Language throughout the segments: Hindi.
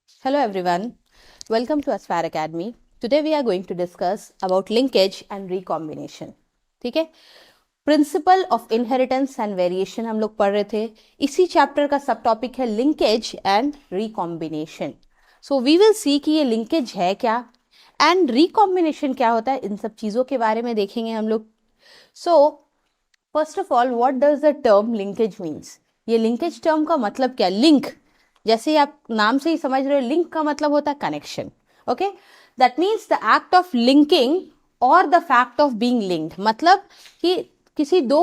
Hello everyone, welcome to Aspire Academy. Today we are going to discuss about linkage and recombination. ठीक है, principle of inheritance and variation हम लोग पढ़ रहे थे. इसी चैप्टर का सब टॉपिक है linkage and recombination. So we will see कि ये लिंकेज है क्या एंड रिकॉम्बिनेशन क्या होता है, इन सब चीज़ों के बारे में देखेंगे हम लोग. So first of all, what does the term linkage means? ये लिंकेज टर्म का मतलब क्या? लिंक, जैसे आप नाम से ही समझ रहे हो, लिंक का मतलब होता है connection. Okay, that means the act of linking और the fact of being linked. मतलब कि किसी दो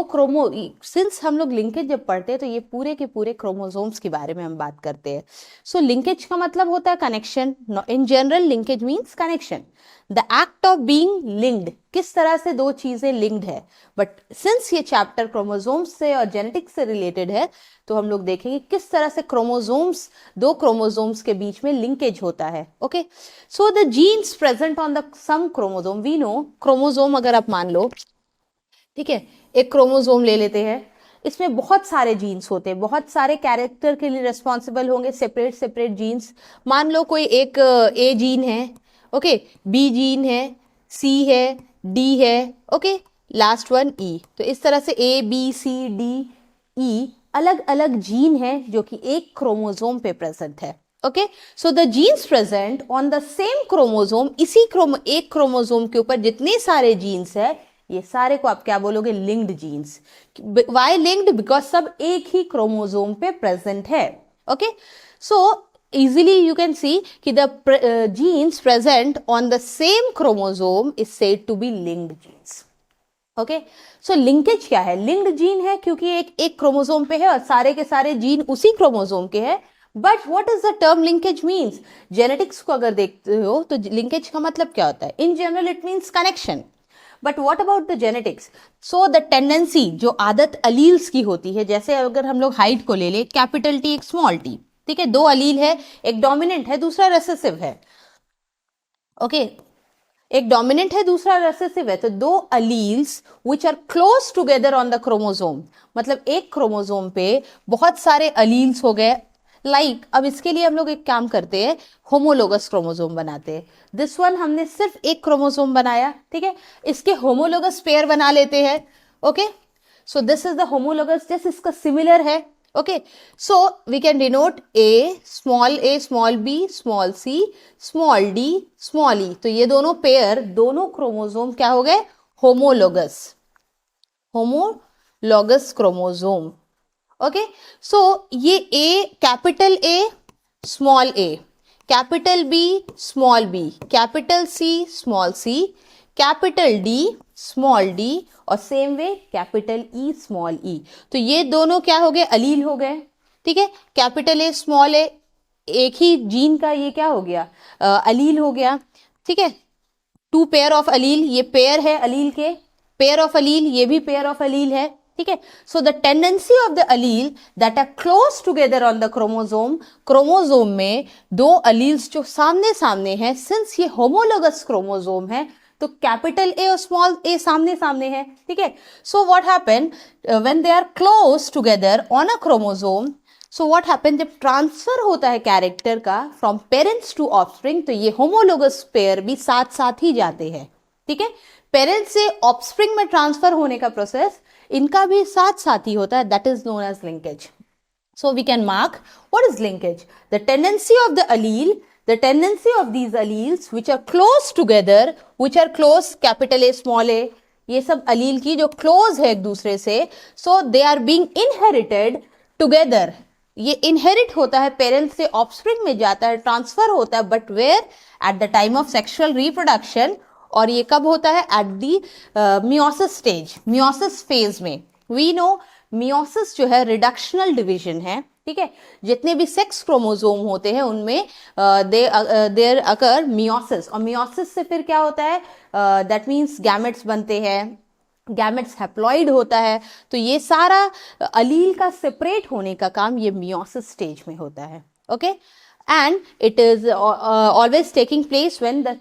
सिंस हम लोग लिंकेज जब पढ़ते हैं तो ये पूरे के पूरे क्रोमोसोम्स के बारे में हम बात करते हैं. सो लिंकेज का मतलब होता है connection. In general linkage means connection, the act of being linked. किस तरह से दो चीजें लिंक्ड है. बट सिंस ये चैप्टर क्रोमोसोम्स से और जेनेटिक्स से रिलेटेड है तो हम लोग देखेंगे किस तरह से दो क्रोमोसोम्स के बीच में लिंकेज होता है. Okay, so the genes present on the same chromosome. We know chromosome, अगर आप मान लो, ठीक है, एक क्रोमोसोम ले लेते हैं, इसमें बहुत सारे जीन्स होते हैं, बहुत सारे कैरेक्टर के लिए रिस्पॉन्सिबल होंगे सेपरेट सेपरेट जीन्स. मान लो कोई एक ए जीन है, ओके, बी जीन है, सी है, डी है, ओके, लास्ट वन ई. तो इस तरह से ए बी सी डी ई अलग अलग जीन है जो कि एक क्रोमोसोम पे प्रेजेंट है. Okay, so the genes present on the same chromosome, इसी एक क्रोमोसोम के ऊपर जितने सारे जीन्स है, ये सारे को आप क्या बोलोगे? Linked genes. Why linked? Because सब एक ही क्रोमोसोम पे प्रेजेंट है. Okay, so easily you can see कि the genes present on the same chromosome is said to be linked genes. Okay, so linkage क्या है? लिंक्ड जीन है क्योंकि एक क्रोमोसोम पे है और सारे के सारे जीन उसी क्रोमोसोम के हैं. But what is the term linkage means? Genetics को अगर देखते हो तो लिंकेज का मतलब क्या होता है? In general it means connection. But what about the genetics? So the tendency, जो आदत अलील्स की होती है, जैसे अगर हम लोग हाइट को ले ले, कैपिटल टी एक स्मॉल टी, ठीक है, दो अलील है, एक डोमिनेंट है दूसरा रेसेसिव है. ओके, एक डोमिनेंट है दूसरा रेसेसिव है, तो दो alleles which are close together on the chromosome, मतलब एक क्रोमोसोम पे बहुत सारे अलील्स हो गए. अब इसके लिए हम लोग एक काम करते हैं, होमोलोगस क्रोमोसोम बनाते हैं. दिस वन हमने सिर्फ एक क्रोमोसोम बनाया, ठीक है, इसके होमोलोगस पेयर बना लेते हैं. Okay, so this is the homologous, जैसे इसका सिमिलर है. Okay, so we can denote A small B small C small D small E. तो ये दोनों पेयर, दोनों क्रोमोसोम क्या हो गए? Homologous chromosome. ओके, सो ये A, capital A small A, capital B small B, capital C small C, capital D small D, और same way capital E small E. तो ये दोनों क्या हो गए? अलील हो गए. ठीक है, कैपिटल ए स्मॉल ए, एक ही जीन का ये क्या हो गया? अलील हो गया. ठीक है, टू पेयर ऑफ अलील, ये पेयर है अलील के, पेयर ऑफ अलील, ये भी पेयर ऑफ अलील है. ठीक है, so the tendency of the allele that are close together on the chromosome में दो अलील्स जो सामने सामने हैं, सिंस ये होमोलोगस क्रोमोसोम है तो कैपिटल ए और स्मॉल ए सामने सामने है. ठीक है, so what happen when they are close together on a chromosome? So what happen, जब ट्रांसफर होता है कैरेक्टर का फ्रॉम पेरेंट्स टू ऑफस्प्रिंग, तो ये होमोलोगस पेयर भी साथ साथ ही जाते हैं. ठीक है, पेरेंट्स से ऑफस्प्रिंग में ट्रांसफर होने का प्रोसेस इनका भी साथ साथ ही होता है. That is known as linkage. So we can mark what is linkage. The tendency of the allele, the tendency of these alleles which are close together, which are close, capital A small a, ये सब अलील की जो क्लोज है एक दूसरे से, so they are being inherited together. ये इनहेरिट होता है, पेरेंट्स से ऑफस्प्रिंग में जाता है, ट्रांसफर होता है, but where? At the time of sexual reproduction. और ये कब होता है? At the meiosis stage, meiosis phase में. वी नो मियोसिस जो है रिडक्शनल डिवीजन है. ठीक है, जितने भी सेक्स क्रोमोसोम होते हैं उनमें देयर अकर मियोसिस, और मियोसिस से फिर क्या होता है? दैट मीन्स गैमेट्स बनते हैं, गैमेट्स हैप्लॉइड होता है. तो ये सारा अलील का सेपरेट होने का काम ये मियोसिस स्टेज में होता है. Okay, and it is always taking place when the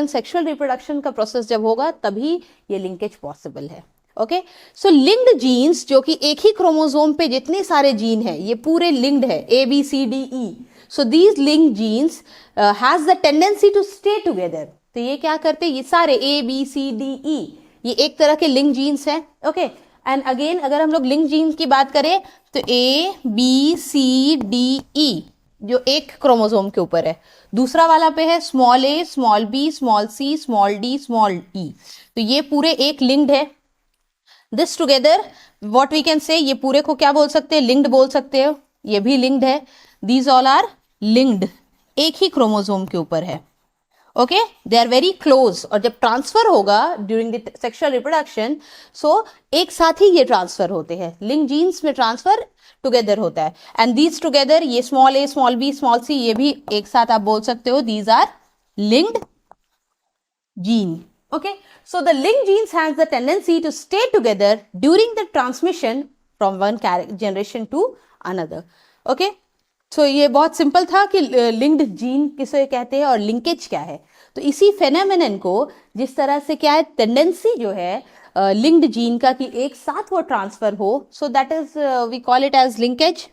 sexual reproduction का process जब होगा तभी ये linkage possible है. ओके, सो लिंक्ड जीन्स, जो कि एक ही क्रोमोसोम पे जितने सारे जीन है ये पूरे लिंक्ड है, A B C D E. So these link genes has the tendency to stay together. तो ये क्या करते हैं, ये सारे ABCDE ये एक तरह के लिंक जीन्स हैं। ओके, एंड अगेन अगर हम लोग लिंक जीन्स की बात करें तो ABCDE जो एक क्रोमोसोम के ऊपर है, दूसरा वाला पे है small a, small b, small c, small d, small e। तो ये पूरे एक लिंक्ड है। This together what we can say, ये पूरे को क्या बोल सकते हैं, लिंक्ड बोल सकते हो, ये भी लिंक्ड है। दीज ऑल आर लिंक्ड, एक ही क्रोमोसोम के ऊपर है। Okay, they are very close. और जब ट्रांसफर होगा during the sexual reproduction, so एक साथ ही ये ट्रांसफर होते हैं। लिंक जीन्स में ट्रांसफर टुगेदर होता है। एंड दीज टुगेदर, ये small a, small b, small c, ये भी एक साथ आप बोल सकते हो, these are linked gene. Okay, so the linked genes has the tendency to stay together during the transmission from one generation to another. Okay, so ये बहुत सिंपल था कि लिंक्ड जीन किसे कहते हैं और लिंकेज क्या है। तो इसी फेनोमेनन को जिस तरह से क्या है, टेंडेंसी जो है लिंक्ड जीन का कि एक साथ वो ट्रांसफर हो, so that is we call it as linkage.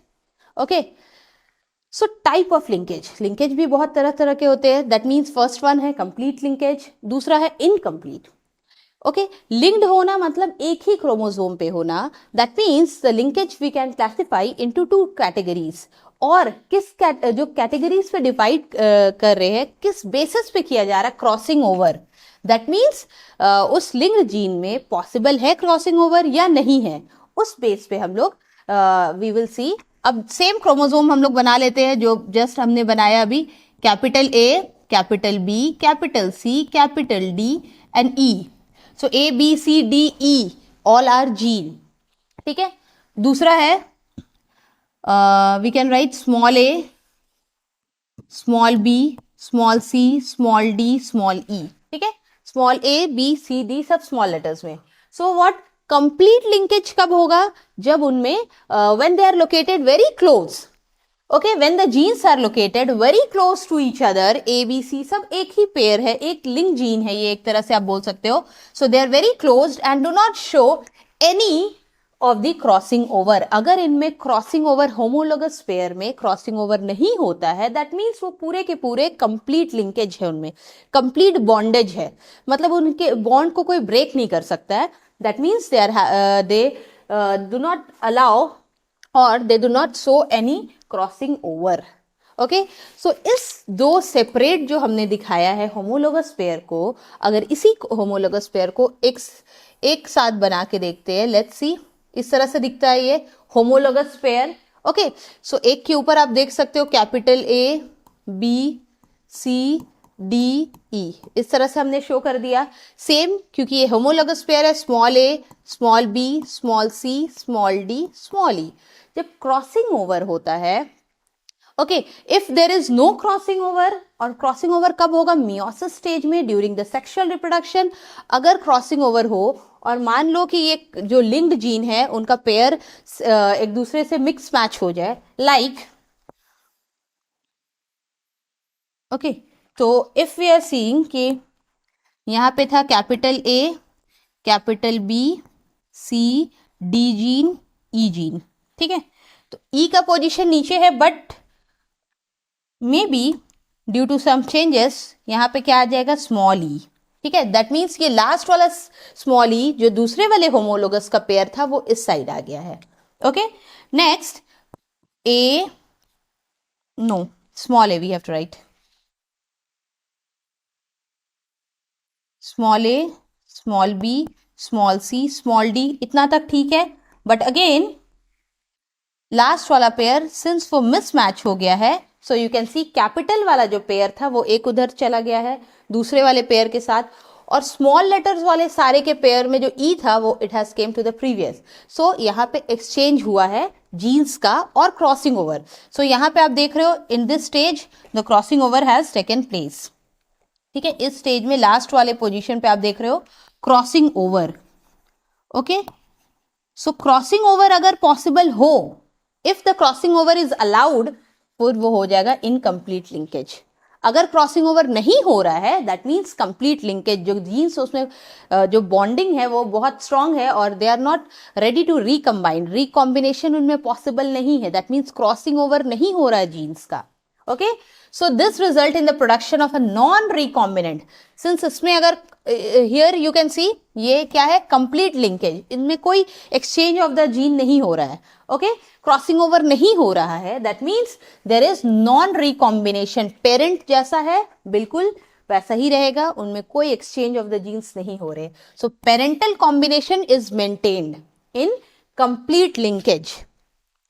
Okay, so type of linkage, linkage भी बहुत तरह तरह के होते हैं। दैट मीन्स फर्स्ट वन है कंप्लीट लिंकेज, दूसरा है इनकम्प्लीट। ओके, लिंक्ड होना मतलब एक ही क्रोमोसोम पे होना। That means the linkage we can classify into 2 categories. और जो कैटेगरीज पे डिवाइड कर रहे हैं, किस बेसिस पे किया जा रहा है, क्रॉसिंग ओवर। दैट मीन्स उस लिंक्ड जीन में पॉसिबल है क्रॉसिंग ओवर या नहीं है, उस बेस पे हम लोग वी विल सी। अब सेम क्रोमोसोम हम लोग बना लेते हैं जो जस्ट हमने बनाया अभी, capital A, capital B, capital C, capital D and E। So ABCDE all are gene. ठीक है, दूसरा है we can write small a, small b, small c, small d, small e। ठीक है, small a, b, c, d सब स्मॉल लेटर्स में। सो व्हाट, कंप्लीट लिंकेज कब होगा, जब उनमें when they are located very close. Okay, when the genes are located very close to each other, A B C सब एक ही पेयर है, एक लिंक जीन है, ये एक तरह से आप बोल सकते हो। So they are very close and do not show any of the crossing over. अगर इनमें क्रॉसिंग ओवर, होमोलोगस पेयर में क्रॉसिंग ओवर नहीं होता है, दैट मीन्स वो पूरे के पूरे कंप्लीट लिंकेज है, उनमें कंप्लीट बॉन्डेज है, मतलब उनके बॉन्ड को कोई ब्रेक नहीं कर सकता है। That means they do not allow or they do not show any crossing over. Okay, so इस दो सेपरेट जो हमने दिखाया है होमोलोगस पेयर को, अगर इसी होमोलोगस पेयर को एक साथ बना के देखते हैं, लेट्स सी, इस तरह से दिखता है ये होमोलोगस पेयर। ओके, सो एक के ऊपर आप देख सकते हो capital A, B, C, D, E, इस तरह से हमने शो कर दिया। सेम, क्योंकि ये होमोलोगस पेयर है, small a, small b, small c, small d, small e। जब क्रॉसिंग ओवर होता है, okay, if there is no crossing over, और क्रॉसिंग ओवर कब होगा, मियोसिस स्टेज में ड्यूरिंग द सेक्सुअल रिप्रोडक्शन। अगर क्रॉसिंग ओवर हो और मान लो कि ये जो लिंक्ड जीन है उनका पेयर एक दूसरे से मिक्स मैच हो जाए, लाइक ओके, तो इफ वी आर सीइंग कि यहाँ पे था capital A, capital B, C, D gene, E gene. ठीक है, तो E का पोजीशन नीचे है, but maybe due to some changes यहाँ पे क्या आ जाएगा, स्मॉल e। ठीक है, दैट मीन्स ये लास्ट वाला स्मॉल e जो दूसरे वाले होमोलोगस का पेयर था वो इस साइड आ गया है। Okay, next A, no, small a we have to write, small a, small b, small c, small d, इतना तक ठीक है। बट अगेन लास्ट वाला पेयर सिंस वो मिसमैच हो गया है, so you can see capital वाला जो पेयर था वो एक उधर चला गया है दूसरे वाले पेयर के साथ, और स्मॉल लेटर्स वाले सारे के पेयर में जो ई था वो it has came to the previous. So यहाँ पे एक्सचेंज हुआ है जीन्स का और क्रॉसिंग ओवर। सो यहाँ पे आप देख रहे हो in this stage the crossing over has taken place. ठीक है, इस स्टेज में लास्ट वाले पोजीशन पे आप देख रहे हो crossing over. Okay, so crossing over अगर पॉसिबल हो, if the crossing over is allowed, फिर वो हो जाएगा इनकम्प्लीट लिंकेज। अगर क्रॉसिंग ओवर नहीं हो रहा है, दैट मीन्स कंप्लीट लिंकेज, जो जीन्स उसमें जो बॉन्डिंग है वो बहुत स्ट्रांग है और they are not ready to recombine, recombination उनमें पॉसिबल नहीं है, दैट मीन्स क्रॉसिंग ओवर नहीं हो रहा है जीन्स का। Okay, so this result in the production of a non recombinant, since इसमें अगर हियर यू कैन सी ये क्या है, कंप्लीट लिंकेज, इनमें कोई एक्सचेंज ऑफ द जीन नहीं हो रहा है, ओके, क्रॉसिंग ओवर नहीं हो रहा है, that means there is non recombination, parent जैसा है बिल्कुल वैसा ही रहेगा, उनमें कोई एक्सचेंज ऑफ द जीन्स नहीं हो रहे, so parental combination is maintained in complete linkage,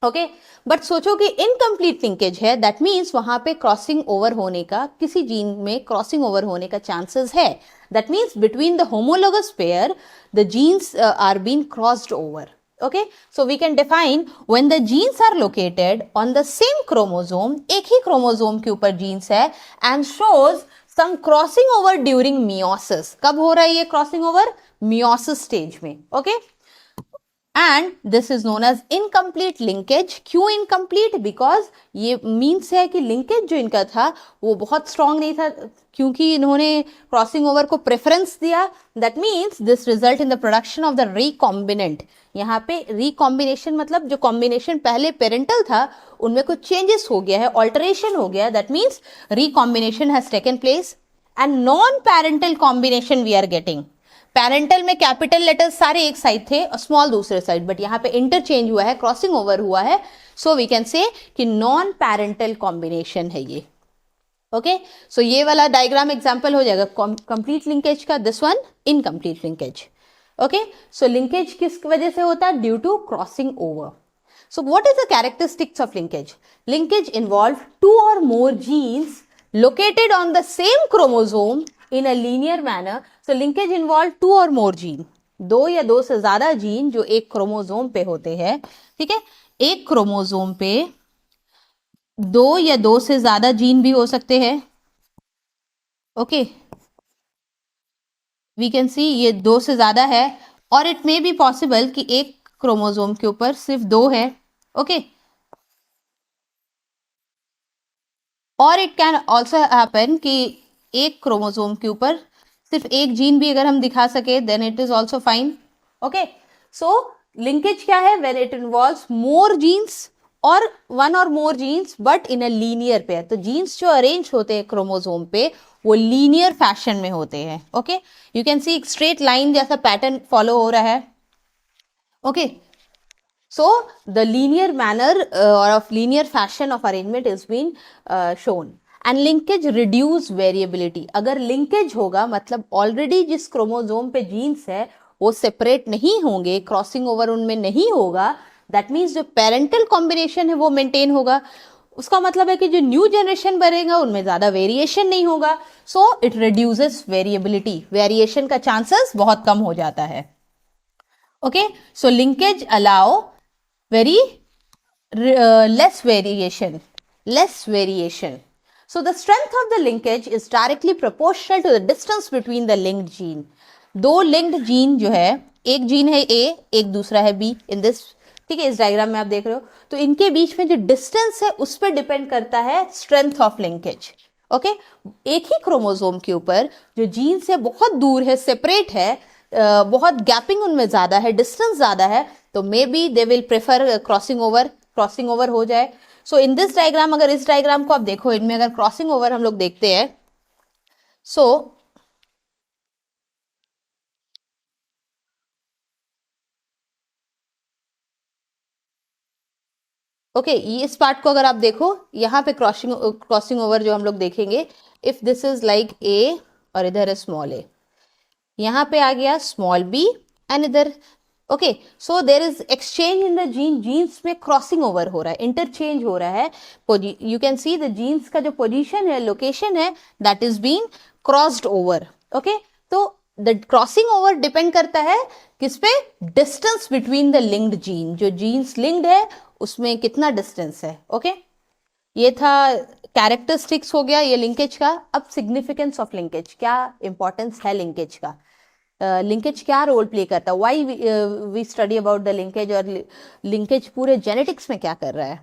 okay. But सोचो कि इनकम्प्लीट लिंकेज है, दैट मीन्स वहां पे क्रॉसिंग ओवर होने का, किसी जीन में क्रॉसिंग ओवर होने का चांसेस है, that means between the homologous pair the genes are been crossed over, okay, so we can define when the genes are located on the same chromosome, एक ही क्रोमोसोम के ऊपर जीन्स है, and shows some crossing over during meiosis, कब हो रहा है ये क्रॉसिंग ओवर, meiosis स्टेज में, okay, and this is known as incomplete linkage. क्यों incomplete? Because ये means है कि linkage जो इनका था वो बहुत strong नहीं था, क्योंकि इन्होंने crossing over को preference दिया, that means this result in the production of the recombinant. यहाँ पे recombination मतलब जो combination पहले parental था उनमें कुछ changes हो गया है, alteration हो गया, that means recombination has taken place, and non-parental combination we are getting. Parental में कैपिटल लेटर्स सारे एक साइड थे और स्मॉल दूसरे साइड, बट यहाँ पे इंटरचेंज हुआ है, क्रॉसिंग ओवर हुआ है, सो वी कैन से कि नॉन पैरेंटल कॉम्बिनेशन है ये, ओके। सो ये वाला डायग्राम एग्जांपल हो जाएगा कंप्लीट लिंकेज का, this one incomplete linkage, okay. So linkage किस वजह से होता है, due to crossing over. So what is the characteristics of linkage? Linkage involve 2 or more genes located on the same chromosome in a linear manner. So linkage involve 2 or more gene, 2 या 2 से ज्यादा जीन जो एक क्रोमोसोम पे होते हैं, ठीक है, एक क्रोमोसोम पे 2 या 2 से ज्यादा जीन भी हो सकते हैं, ओके, वी कैन सी ये 2 से ज्यादा है, और इट मे बी पॉसिबल कि एक क्रोमोसोम के ऊपर सिर्फ 2 है, ओके, और इट कैन ऑल्सो हैपन कि एक क्रोमोसोम के ऊपर सिर्फ एक जीन भी अगर हम दिखा सके, then it is also fine, okay. So linkage क्या है, when it involves more genes और 1 or more genes but in a linear pair, तो जीन्स जो अरेंज होते हैं क्रोमोसोम पे वो लीनियर फैशन में होते हैं, ओके, यू कैन सी एक स्ट्रेट लाइन जैसा पैटर्न फॉलो हो रहा है, okay. So the linear manner or of linear fashion of arrangement is been shown, and linkage reduce variability. अगर linkage होगा मतलब already जिस क्रोमोसोम पे जीन्स है वो सेपरेट नहीं होंगे, क्रॉसिंग ओवर उनमें नहीं होगा, that means जो पेरेंटल कॉम्बिनेशन है वो मेंटेन होगा, उसका मतलब है कि जो न्यू जनरेशन बनेगा उनमें ज्यादा वेरिएशन नहीं होगा, so it reduces variability, variation का चांसेस बहुत कम हो जाता है, okay. So linkage allow very less variation. So the strength of the linkage is directly proportional to the distance between the linked gene. 2 linked gene जो है, एक जीन है A, एक दूसरा है B in this, ठीक है, इस डायग्राम में आप देख रहे हो, तो इनके बीच में जो डिस्टेंस है उस पर डिपेंड करता है स्ट्रेंथ ऑफ लिंकेज, ओके। एक ही क्रोमोसोम के ऊपर जो जीन से बहुत दूर है, सेपरेट है, बहुत गैपिंग उनमें ज्यादा है, डिस्टेंस ज्यादा है, तो may be they will prefer crossing over हो जाए। सो इन दिस डायग्राम, अगर इस डायग्राम को आप देखो, इनमें अगर क्रॉसिंग ओवर हम लोग देखते हैं, सो ओके, इस पार्ट को अगर आप देखो, यहाँ पे क्रॉसिंग ओवर जो हम लोग देखेंगे, if this is like A और इधर है स्मॉल ए, यहाँ पे आ गया स्मॉल बी एंड इधर, okay, so there is exchange in the genes में क्रॉसिंग ओवर हो रहा है, इंटरचेंज हो रहा है, you can see the genes का जो पोजीशन है, लोकेशन है, that is been crossed over, okay. तो द क्रॉसिंग ओवर डिपेंड करता है किस पे, distance between the linked gene, जो जीन्स लिंक्ड है उसमें कितना डिस्टेंस है, ओके। ये था कैरेक्टरिस्टिक्स हो गया ये लिंकेज का। अब सिग्निफिकेंस ऑफ लिंकेज, क्या इंपॉर्टेंस है लिंकेज का, लिंकेज क्या रोल प्ले करता है, why we study about the linkage, और लिंकेज पूरे जेनेटिक्स में क्या कर रहा है,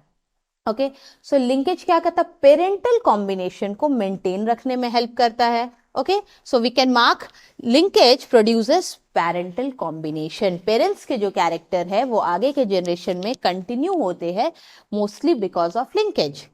ओके। सो लिंकेज क्या करता है, पेरेंटल कॉम्बिनेशन को मेंटेन रखने में हेल्प करता है, okay. So we can mark linkage produces parental combination, parents के जो कैरेक्टर है वो आगे के जनरेशन में कंटिन्यू होते हैं mostly because of linkage.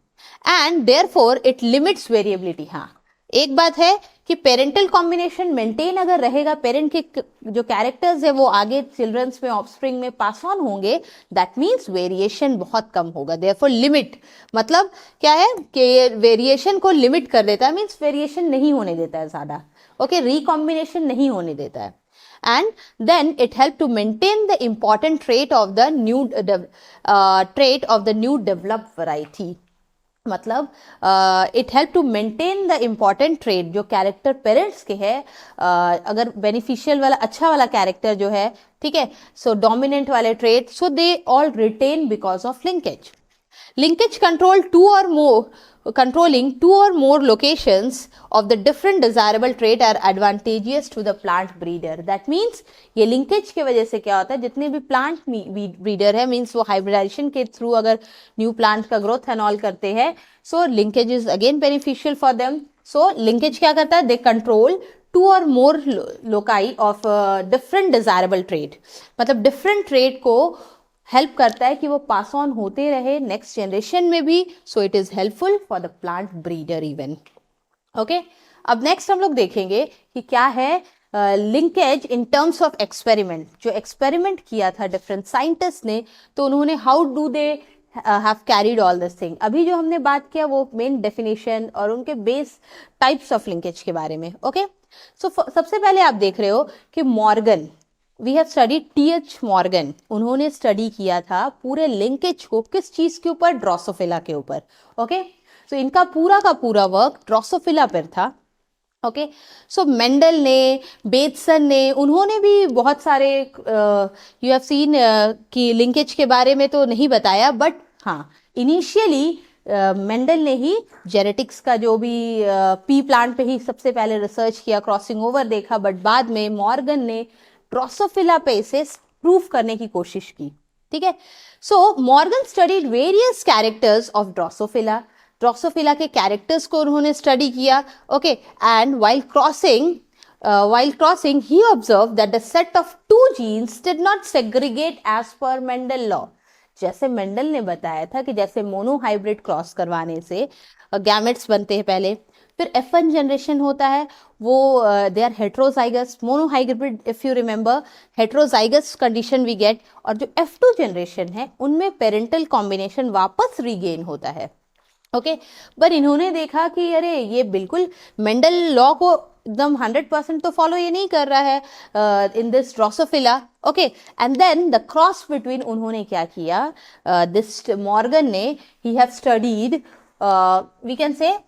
And therefore it limits variability. हाँ, एक बात है कि पेरेंटल कॉम्बिनेशन मेंटेन अगर रहेगा, पेरेंट के जो कैरेक्टर्स है वो आगे चिल्ड्रंस में, ऑफस्प्रिंग में पास ऑन होंगे, दैट मीन्स वेरिएशन बहुत कम होगा। देयरफॉर लिमिट मतलब क्या है कि वेरिएशन को लिमिट कर देता है, मीन्स वेरिएशन नहीं होने देता है ज्यादा, ओके, रिकॉम्बिनेशन नहीं होने देता है। And then it helped to maintain the important trait of the new developed variety। मतलब it help to maintain the important trait जो कैरेक्टर पेरेंट्स के है, अगर बेनिफिशियल वाला अच्छा वाला कैरेक्टर जो है, ठीक है, सो डोमिनेंट वाले trait, so they all retain because of linkage. Linkage controlling two or more locations of the different desirable trait are advantageous to the plant breeder। That means ये linkage के वजह से क्या होता है, जितने भी plant breeder है, means वो hybridization के through अगर new plant का growth and all करते हैं, so linkage is again beneficial for them। So linkage क्या करता है, they control two or more loci of different desirable trait। मतलब different trait को हेल्प करता है कि वो पास ऑन होते रहे नेक्स्ट जनरेशन में भी, सो it is helpful for the plant breeder even. Okay, अब नेक्स्ट हम लोग देखेंगे कि क्या है linkage in terms of experiment. जो एक्सपेरिमेंट किया था डिफरेंट साइंटिस्ट ने, तो उन्होंने how do they have carried all this thing. अभी जो हमने बात किया वो मेन डेफिनेशन और उनके बेस टाइप्स ऑफ लिंकेज के बारे में। ओके, सो सबसे पहले आप देख रहे हो कि Morgan, we have study T H. Morgan, उन्होंने स्टडी किया था पूरे लिंकेज को किस चीज के ऊपर, ड्रोसोफिला के ऊपर। ओके, सो इनका पूरा का पूरा वर्क ड्रोसोफिला पर था। ओके, सो मेंडल ने, बेटसन ने, उन्होंने भी बहुत सारे यू हैव सीन कि लिंकेज के बारे में तो नहीं बताया, बट हाँ इनिशियली मेंडल ने ही जेनेटिक्स का जो भी पी प्लांट पे ही सबसे पहले रिसर्च किया, क्रॉसिंग ओवर देखा, बट बाद में मॉर्गन ने ड्रोसोफिला पे इसे प्रूफ करने की कोशिश की। ठीक है, so Morgan studied various characters of Drosophila, Drosophila के कैरेक्टर्स को उन्होंने स्टडी किया। Okay, and while crossing he observed that the set of two genes did not segregate as per Mendel law। जैसे मेंडल ने बताया था कि जैसे मोनोहाइब्रिड क्रॉस करवाने से गैमेट्स बनते हैं पहले, फिर F1 जनरेशन होता है, वो they are heterozygous, monohybrid if you remember heterozygous condition we get, और जो F2 जनरेशन है उनमें पेरेंटल कॉम्बिनेशन वापस रीगेन होता है। ओके, पर इन्होंने देखा कि अरे ये बिल्कुल मेंडल लॉ को एकदम 100% तो फॉलो ये नहीं कर रहा है in this Drosophila. Okay, and then the cross between, उन्होंने क्या किया, दिस मॉर्गन ने, he have studied we can say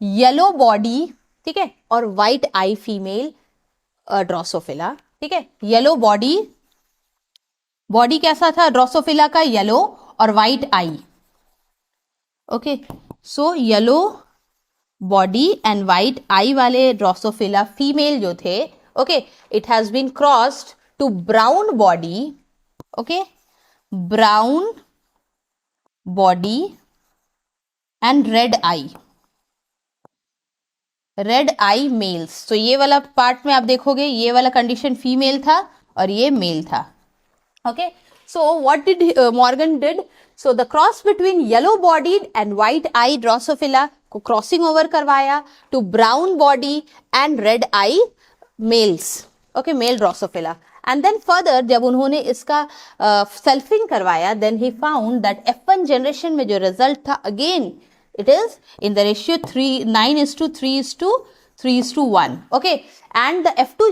yellow body, ठीक है, और व्हाइट आई फीमेल ड्रोसोफिला। ठीक है, येलो बॉडी कैसा था ड्रोसोफिला का, येलो और white eye. Okay, so yellow body and white eye वाले ड्रोसोफिला फीमेल जो थे, okay, it has been crossed to brown body, okay, brown body and red eye males. तो ये वाला पार्ट में आप देखोगे ये वाला कंडीशन फीमेल था और ये मेल था। Okay, so what did Morgan did? So the cross between yellow bodied and white eye Drosophila को क्रॉसिंग ओवर करवाया to brown body and red eye males, okay, male Drosophila. And then further जब उन्होंने इसका सेल्फिंग करवाया, then he found that F1 generation में जो रिजल्ट था, again it is in the ratio 9:3:3:1, okay, and the F2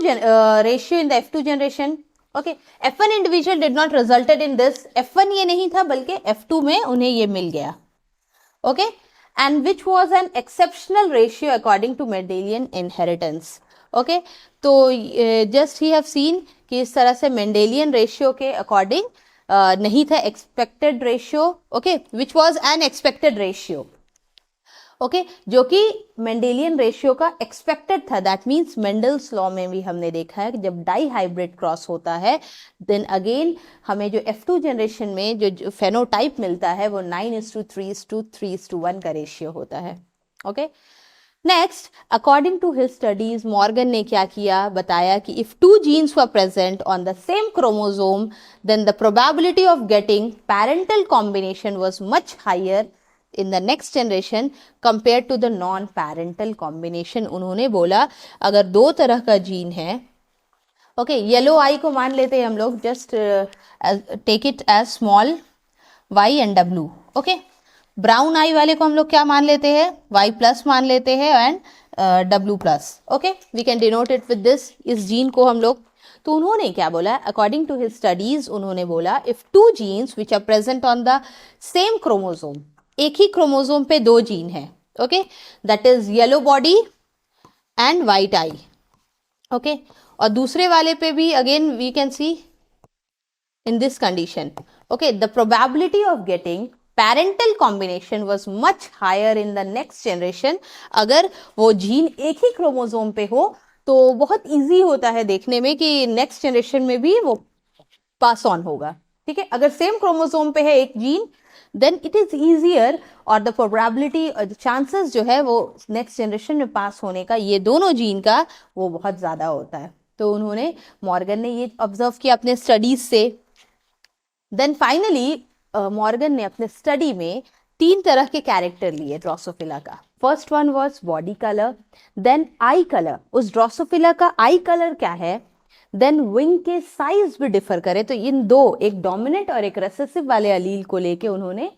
ratio in the F2 generation, okay, F1 individual did not resulted in this, F1 ये नहीं था बल्कि F2 में उन्हें ये मिल गया। Okay, and which was an exceptional ratio according to Mendelian inheritance। okay, तो just he have seen कि इस तरह से मेंडेलियन रेशियो के अकॉर्डिंग नहीं था, expected ratio, okay, which was an expected ratio, okay, जो कि मेंडेलियन रेशियो का एक्सपेक्टेड था। दैट मीन्स मेंडल्स लॉ में भी हमने देखा है कि जब डाई हाइब्रिड क्रॉस होता है, देन अगेन हमें जो F2 जनरेशन में जो फेनोटाइप मिलता है वो 9:3:3:1 का रेशियो होता है। Okay, next, according to his studies Morgan ने क्या किया, बताया कि if two genes were present on the same chromosome, then the probability of getting parental combination was much higher in the next generation compare to the non parental combination. उन्होंने बोला अगर दो तरह का जीन है, ओके, येलो आई को मान लेते हैं हम लोग, just take it as small Y and डब्लू, ओके। ब्राउन आई वाले को हम लोग क्या मान लेते हैं, वाई प्लस मान लेते हैं and W plus, okay, we can denote it with this, इस जीन को हम लोग। तो उन्होंने क्या बोला, अकॉर्डिंग टू हिज स्टडीज उन्होंने बोला if two genes which are present on the same chromosome, एक ही क्रोमोसोम पे दो जीन है, okay, that is yellow body and white eye, okay, और दूसरे वाले पे भी again we can see in this condition, okay, the probability of getting parental combination was much higher in the next generation। अगर वो जीन एक ही क्रोमोसोम पे हो तो बहुत इजी होता है देखने में कि नेक्स्ट जनरेशन में भी वो पास ऑन होगा, ठीक है। अगर सेम क्रोमोसोम पे है एक gene then it is easier, और द प्रोबेबिलिटी और द चांसेस जो है वो नेक्स्ट जनरेशन में पास होने का, ये दोनों जीन का, वो बहुत ज़्यादा होता है। तो उन्होंने, मॉर्गन ने ये ऑब्जर्व किया अपने स्टडीज से। देन फाइनली मॉर्गन ने अपने स्टडी में 3 तरह के कैरेक्टर लिए ड्रोसोफिला का। First one was body colour, then eye colour, उस ड्रोसोफिला का आई कलर क्या है, देन विंग के साइज भी डिफर करे। तो इन दो, एक डोमिनेंट और एक रेसेसिव वाले अलील को लेके उन्होंने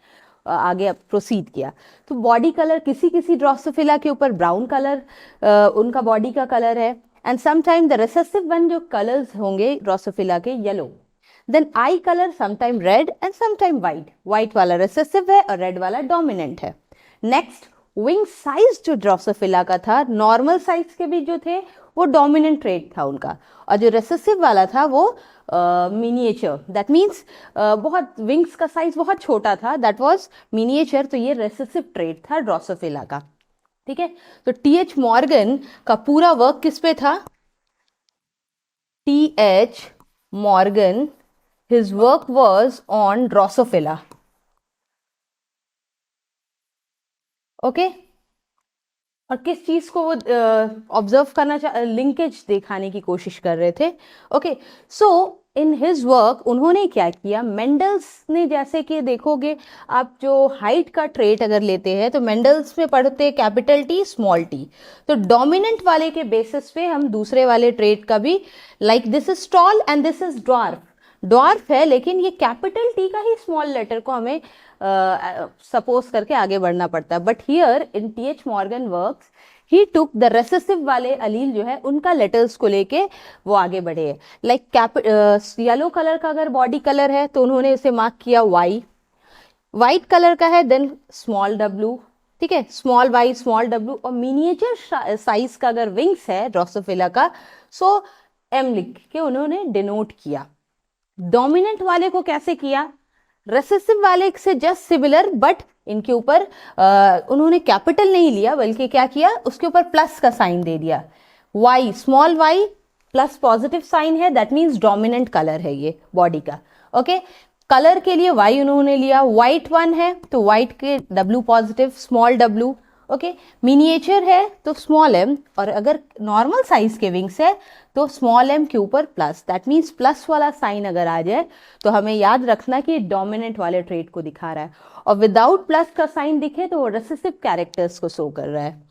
आगे प्रोसीड किया। तो बॉडी कलर, किसी किसी ड्रोसोफिला के ऊपर ब्राउन कलर उनका बॉडी का कलर है, and sometime the recessive one जो कलर्स होंगे ड्रोसोफिला के yellow. Then eye colour sometime red and sometime white, white वाला रेसेसिव है और रेड वाला डोमिनेंट है। नेक्स्ट, विंग साइज जो ड्रोसोफिला का था, नॉर्मल साइज के भी जो थे वो डोमिनेंट ट्रेट था उनका, और जो रेसेसिव वाला था वो मिनिएचर, दैट मीन्स बहुत विंग्स का साइज बहुत छोटा था, दैट वाज मिनिएचर। तो ये रेसेसिव ट्रेट था ड्रोसोफिला का, ठीक है। तो टी.एच. मॉर्गन का पूरा वर्क किस पे था, TH. Morgan, his work was on Drosophila, okay, और किस चीज को वो ऑब्जर्व करना लिंकेज दिखाने की कोशिश कर रहे थे, okay. So in his work उन्होंने क्या किया, मेंडल्स ने, जैसे कि देखोगे आप जो हाइट का ट्रेट अगर लेते हैं तो मेंडल्स में पढ़ते कैपिटल टी स्मॉल टी, तो डोमिनेंट वाले के बेसिस पे हम दूसरे वाले ट्रेट का भी, like this is tall and this is dwarf, dwarf है लेकिन ये कैपिटल टी का ही स्मॉल लेटर को हमें सपोज करके आगे बढ़ना पड़ता है। But here in TH. Morgan works he took the recessive वाले अलील जो है उनका लेटर्स को लेके वो आगे बढ़े है। लाइक येलो कलर का अगर बॉडी कलर है तो उन्होंने उसे मार्क किया वाई, वाइट कलर का है देन स्मॉल डब्लू, ठीक है, स्मॉल वाई स्मॉल डब्लू, और मिनिएचर साइज का अगर विंग्स है ड्रोसोफिला का सो एम लिख के उन्होंने डिनोट किया। डोमिनेंट वाले को कैसे किया, रेसेसिव वाले से जस्ट सिमिलर, बट इनके ऊपर उन्होंने कैपिटल नहीं लिया बल्कि क्या किया, उसके ऊपर प्लस का साइन दे दिया, Y small Y plus positive sign है, दैट मीन्स डोमिनेंट कलर है ये बॉडी का, ओके। कलर के लिए वाई उन्होंने लिया, वाइट वन है तो वाइट के W positive small W, okay. Miniature है तो स्मॉल एम, और अगर नॉर्मल साइज के विंग्स है तो स्मॉल एम के ऊपर प्लस, दैट मीन्स प्लस वाला साइन अगर आ जाए तो हमें याद रखना कि डोमिनेंट वाले ट्रेट को दिखा रहा है, और विदाउट प्लस का साइन दिखे तो वो रेसेसिव कैरेक्टर्स को शो कर रहा है,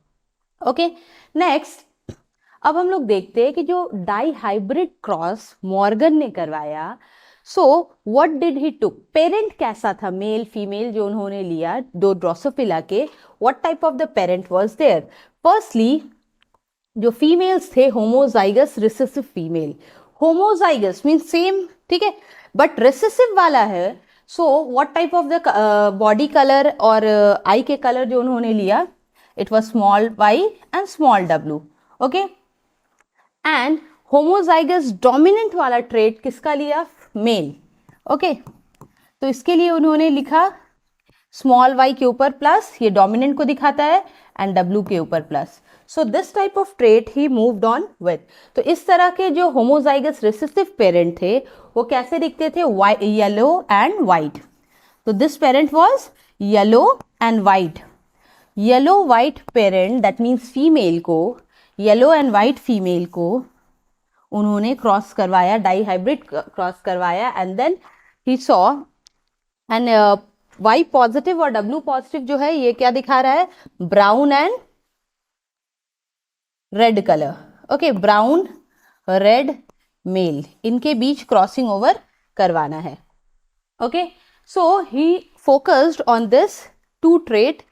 ओके। नेक्स्ट, अब हम लोग देखते हैं कि जो डाई हाइब्रिड क्रॉस मॉर्गन ने करवाया, सो what did he took, parent कैसा था, मेल फीमेल जो उन्होंने लिया दो ड्रोसोफिला के, what type of the parent was there. Firstly जो फीमेल्स थे homozygous recessive female, homozygous mean same, ठीक है, बट रिसेसिव वाला है, so what type of the body colour और आई के कलर जो उन्होंने लिया, it was small Y and small W, okay. And homozygous dominant वाला ट्रेट किसका लिया, मेल, ओके। तो इसके लिए उन्होंने लिखा स्मॉल वाई के ऊपर प्लस, ये डोमिनेंट को दिखाता है, एंड डब्लू के ऊपर plus, so this type of trait he moved on with. तो इस तरह के जो होमोजाइगस रिसेसिव पेरेंट थे वो कैसे दिखते थे, येलो एंड वाइट। तो this parent was yellow and white, yellow white parent, that means female को, येलो एंड वाइट फीमेल को उन्होंने क्रॉस करवाया, डाई हाइब्रिड क्रॉस करवाया, and then he saw and Y positive और W पॉजिटिव जो है ये क्या दिखा रहा है, brown and red colour. Okay, brown red male, इनके बीच क्रॉसिंग ओवर करवाना है। Okay, so he focused on this to trait,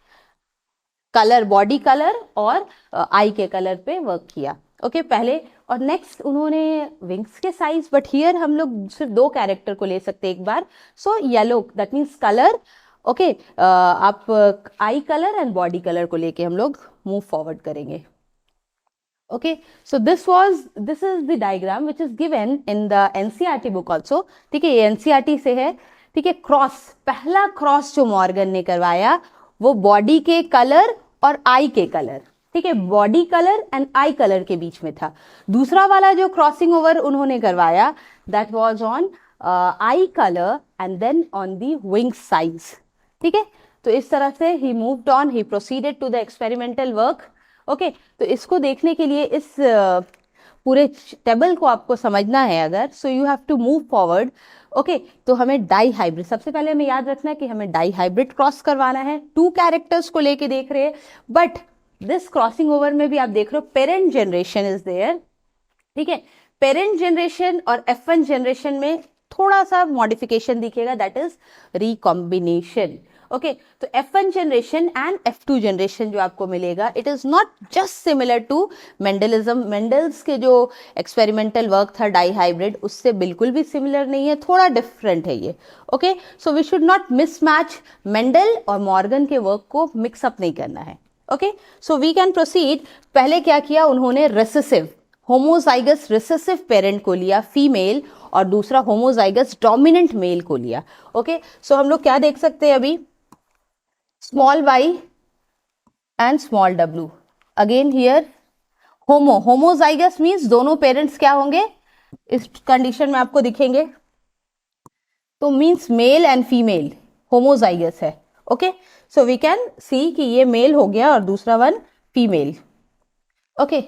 colour, body colour और आई के कलर पे वर्क किया। ओके, पहले। और नेक्स्ट उन्होंने विंग्स के साइज, बट हियर हम लोग सिर्फ 2 कैरेक्टर को ले सकते हैं एक बार। So yellow, that means colour. Okay, आप eye colour and body colour को लेके हम लोग मूव फॉरवर्ड करेंगे। Okay, so this is the diagram which is given in the NCERT book also। ठीक है, ये NCERT से है। ठीक है, क्रॉस, पहला क्रॉस जो मॉर्गन ने करवाया वो बॉडी के कलर और आई के कलर, ठीक है, body colour and I colour के बीच में था। दूसरा वाला जो क्रॉसिंग ओवर उन्होंने करवाया that was on eye colour and then on the wing size. ठीक है, तो इस तरह से ही moved on, he proceeded to the experimental work. Okay, तो इसको देखने के लिए इस पूरे टेबल को आपको समझना है अगर, so you have to move forward. Okay, तो हमें डाई हाइब्रिड, सबसे पहले हमें याद रखना है कि हमें डाई हाइब्रिड क्रॉस करवाना है। 2 कैरेक्टर्स को लेके देख रहे हैं, बट दिस क्रॉसिंग ओवर में भी आप देख रहे हो पेरेंट जनरेशन इज देयर। ठीक है, पेरेंट जनरेशन और F1 जनरेशन में थोड़ा सा मॉडिफिकेशन दिखेगा, दैट इज रिकॉम्बिनेशन। ओके, तो F1 generation and F2 generation जो आपको मिलेगा, it is not just similar to Mendelism. Mendel's के जो एक्सपेरिमेंटल वर्क था डाई हाइब्रिड, उससे बिल्कुल भी सिमिलर नहीं है, थोड़ा डिफरेंट है ये। Okay, so we should not mismatch Mendel और मॉर्गन के वर्क को मिक्सअप नहीं करना है। Okay, so we can proceed. पहले क्या किया उन्होंने, रेसेसिव, होमोजाइगस रिसेसिव पेरेंट को लिया फीमेल, और दूसरा होमोजाइगस डोमिनेंट मेल को लिया। ओके, सो हम लोग क्या देख सकते हैं अभी, small y and small w। Again here homozygous means दोनों पेरेंट्स क्या होंगे इस कंडीशन में आपको दिखेंगे, तो means male and female homozygous है। Okay, so we can see कि ये मेल हो गया और दूसरा one female. Okay,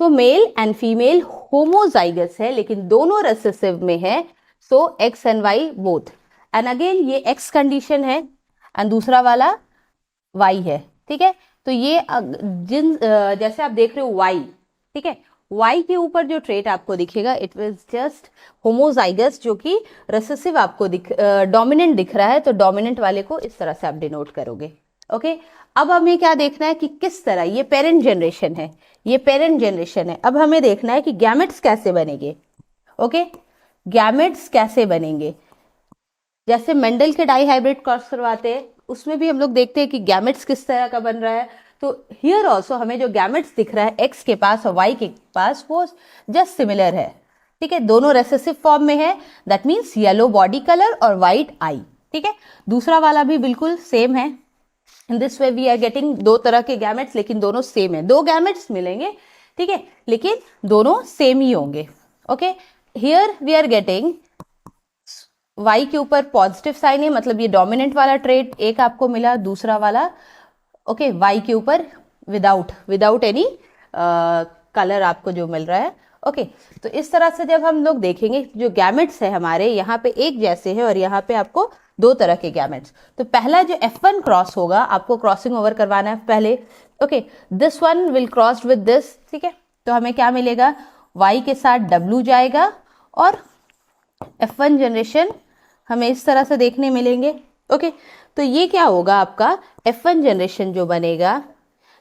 so male and female homozygous है, लेकिन दोनों रेसेसिव में है, so X and Y both. And again ये एक्स कंडीशन है एंड दूसरा वाला वाई है। ठीक है, तो ये जैसे आप देख रहे हो वाई, ठीक है, वाई के ऊपर जो ट्रेट आपको दिखेगा इट वाज जस्ट होमोजाइगस, जो कि रेसेसिव आपको डोमिनेंट दिख रहा है, तो डोमिनेंट वाले को इस तरह से आप डिनोट करोगे। ओके, अब हमें क्या देखना है कि किस तरह, ये पेरेंट जनरेशन है, ये पेरेंट जनरेशन है। अब हमें देखना है कि गैमेट्स कैसे बनेंगे। ओके, गैमेट्स कैसे बनेंगे, जैसे मेंडल के डाई हाइब्रिड क्रॉस करवाते हैं उसमें भी हम लोग देखते हैं कि गैमेट्स किस तरह का बन रहा है। तो हियर ऑल्सो हमें जो गैमेट्स दिख रहा है एक्स के पास और वाई के पास, वो जस्ट सिमिलर है। ठीक है, दोनों रेसेसिव फॉर्म में है, that means yellow body colour और वाइट आई। ठीक है, दूसरा वाला भी बिल्कुल सेम है। In this way we are getting 2 तरह के गैमेट्स, लेकिन दोनों सेम है, 2 गैमेट्स मिलेंगे। ठीक है, लेकिन दोनों सेम ही होंगे। Okay, here we are getting y के ऊपर पॉजिटिव साइन है, मतलब ये डोमिनेंट वाला ट्रेट एक आपको मिला, दूसरा वाला ओके y के ऊपर विदाउट एनी कलर आपको जो मिल रहा है। ओके, तो इस तरह से जब हम लोग देखेंगे जो गैमेट्स है हमारे यहाँ पे एक जैसे हैं और यहाँ पे आपको 2 तरह के गैमेट्स। तो पहला जो F1 क्रॉस होगा आपको क्रॉसिंग ओवर करवाना है पहले। Okay, this one will cross with this. ठीक है, तो हमें क्या मिलेगा, y के साथ w जाएगा और F1 जनरेशन हमें इस तरह से देखने मिलेंगे। ओके, तो ये क्या होगा आपका F1 जनरेशन जो बनेगा,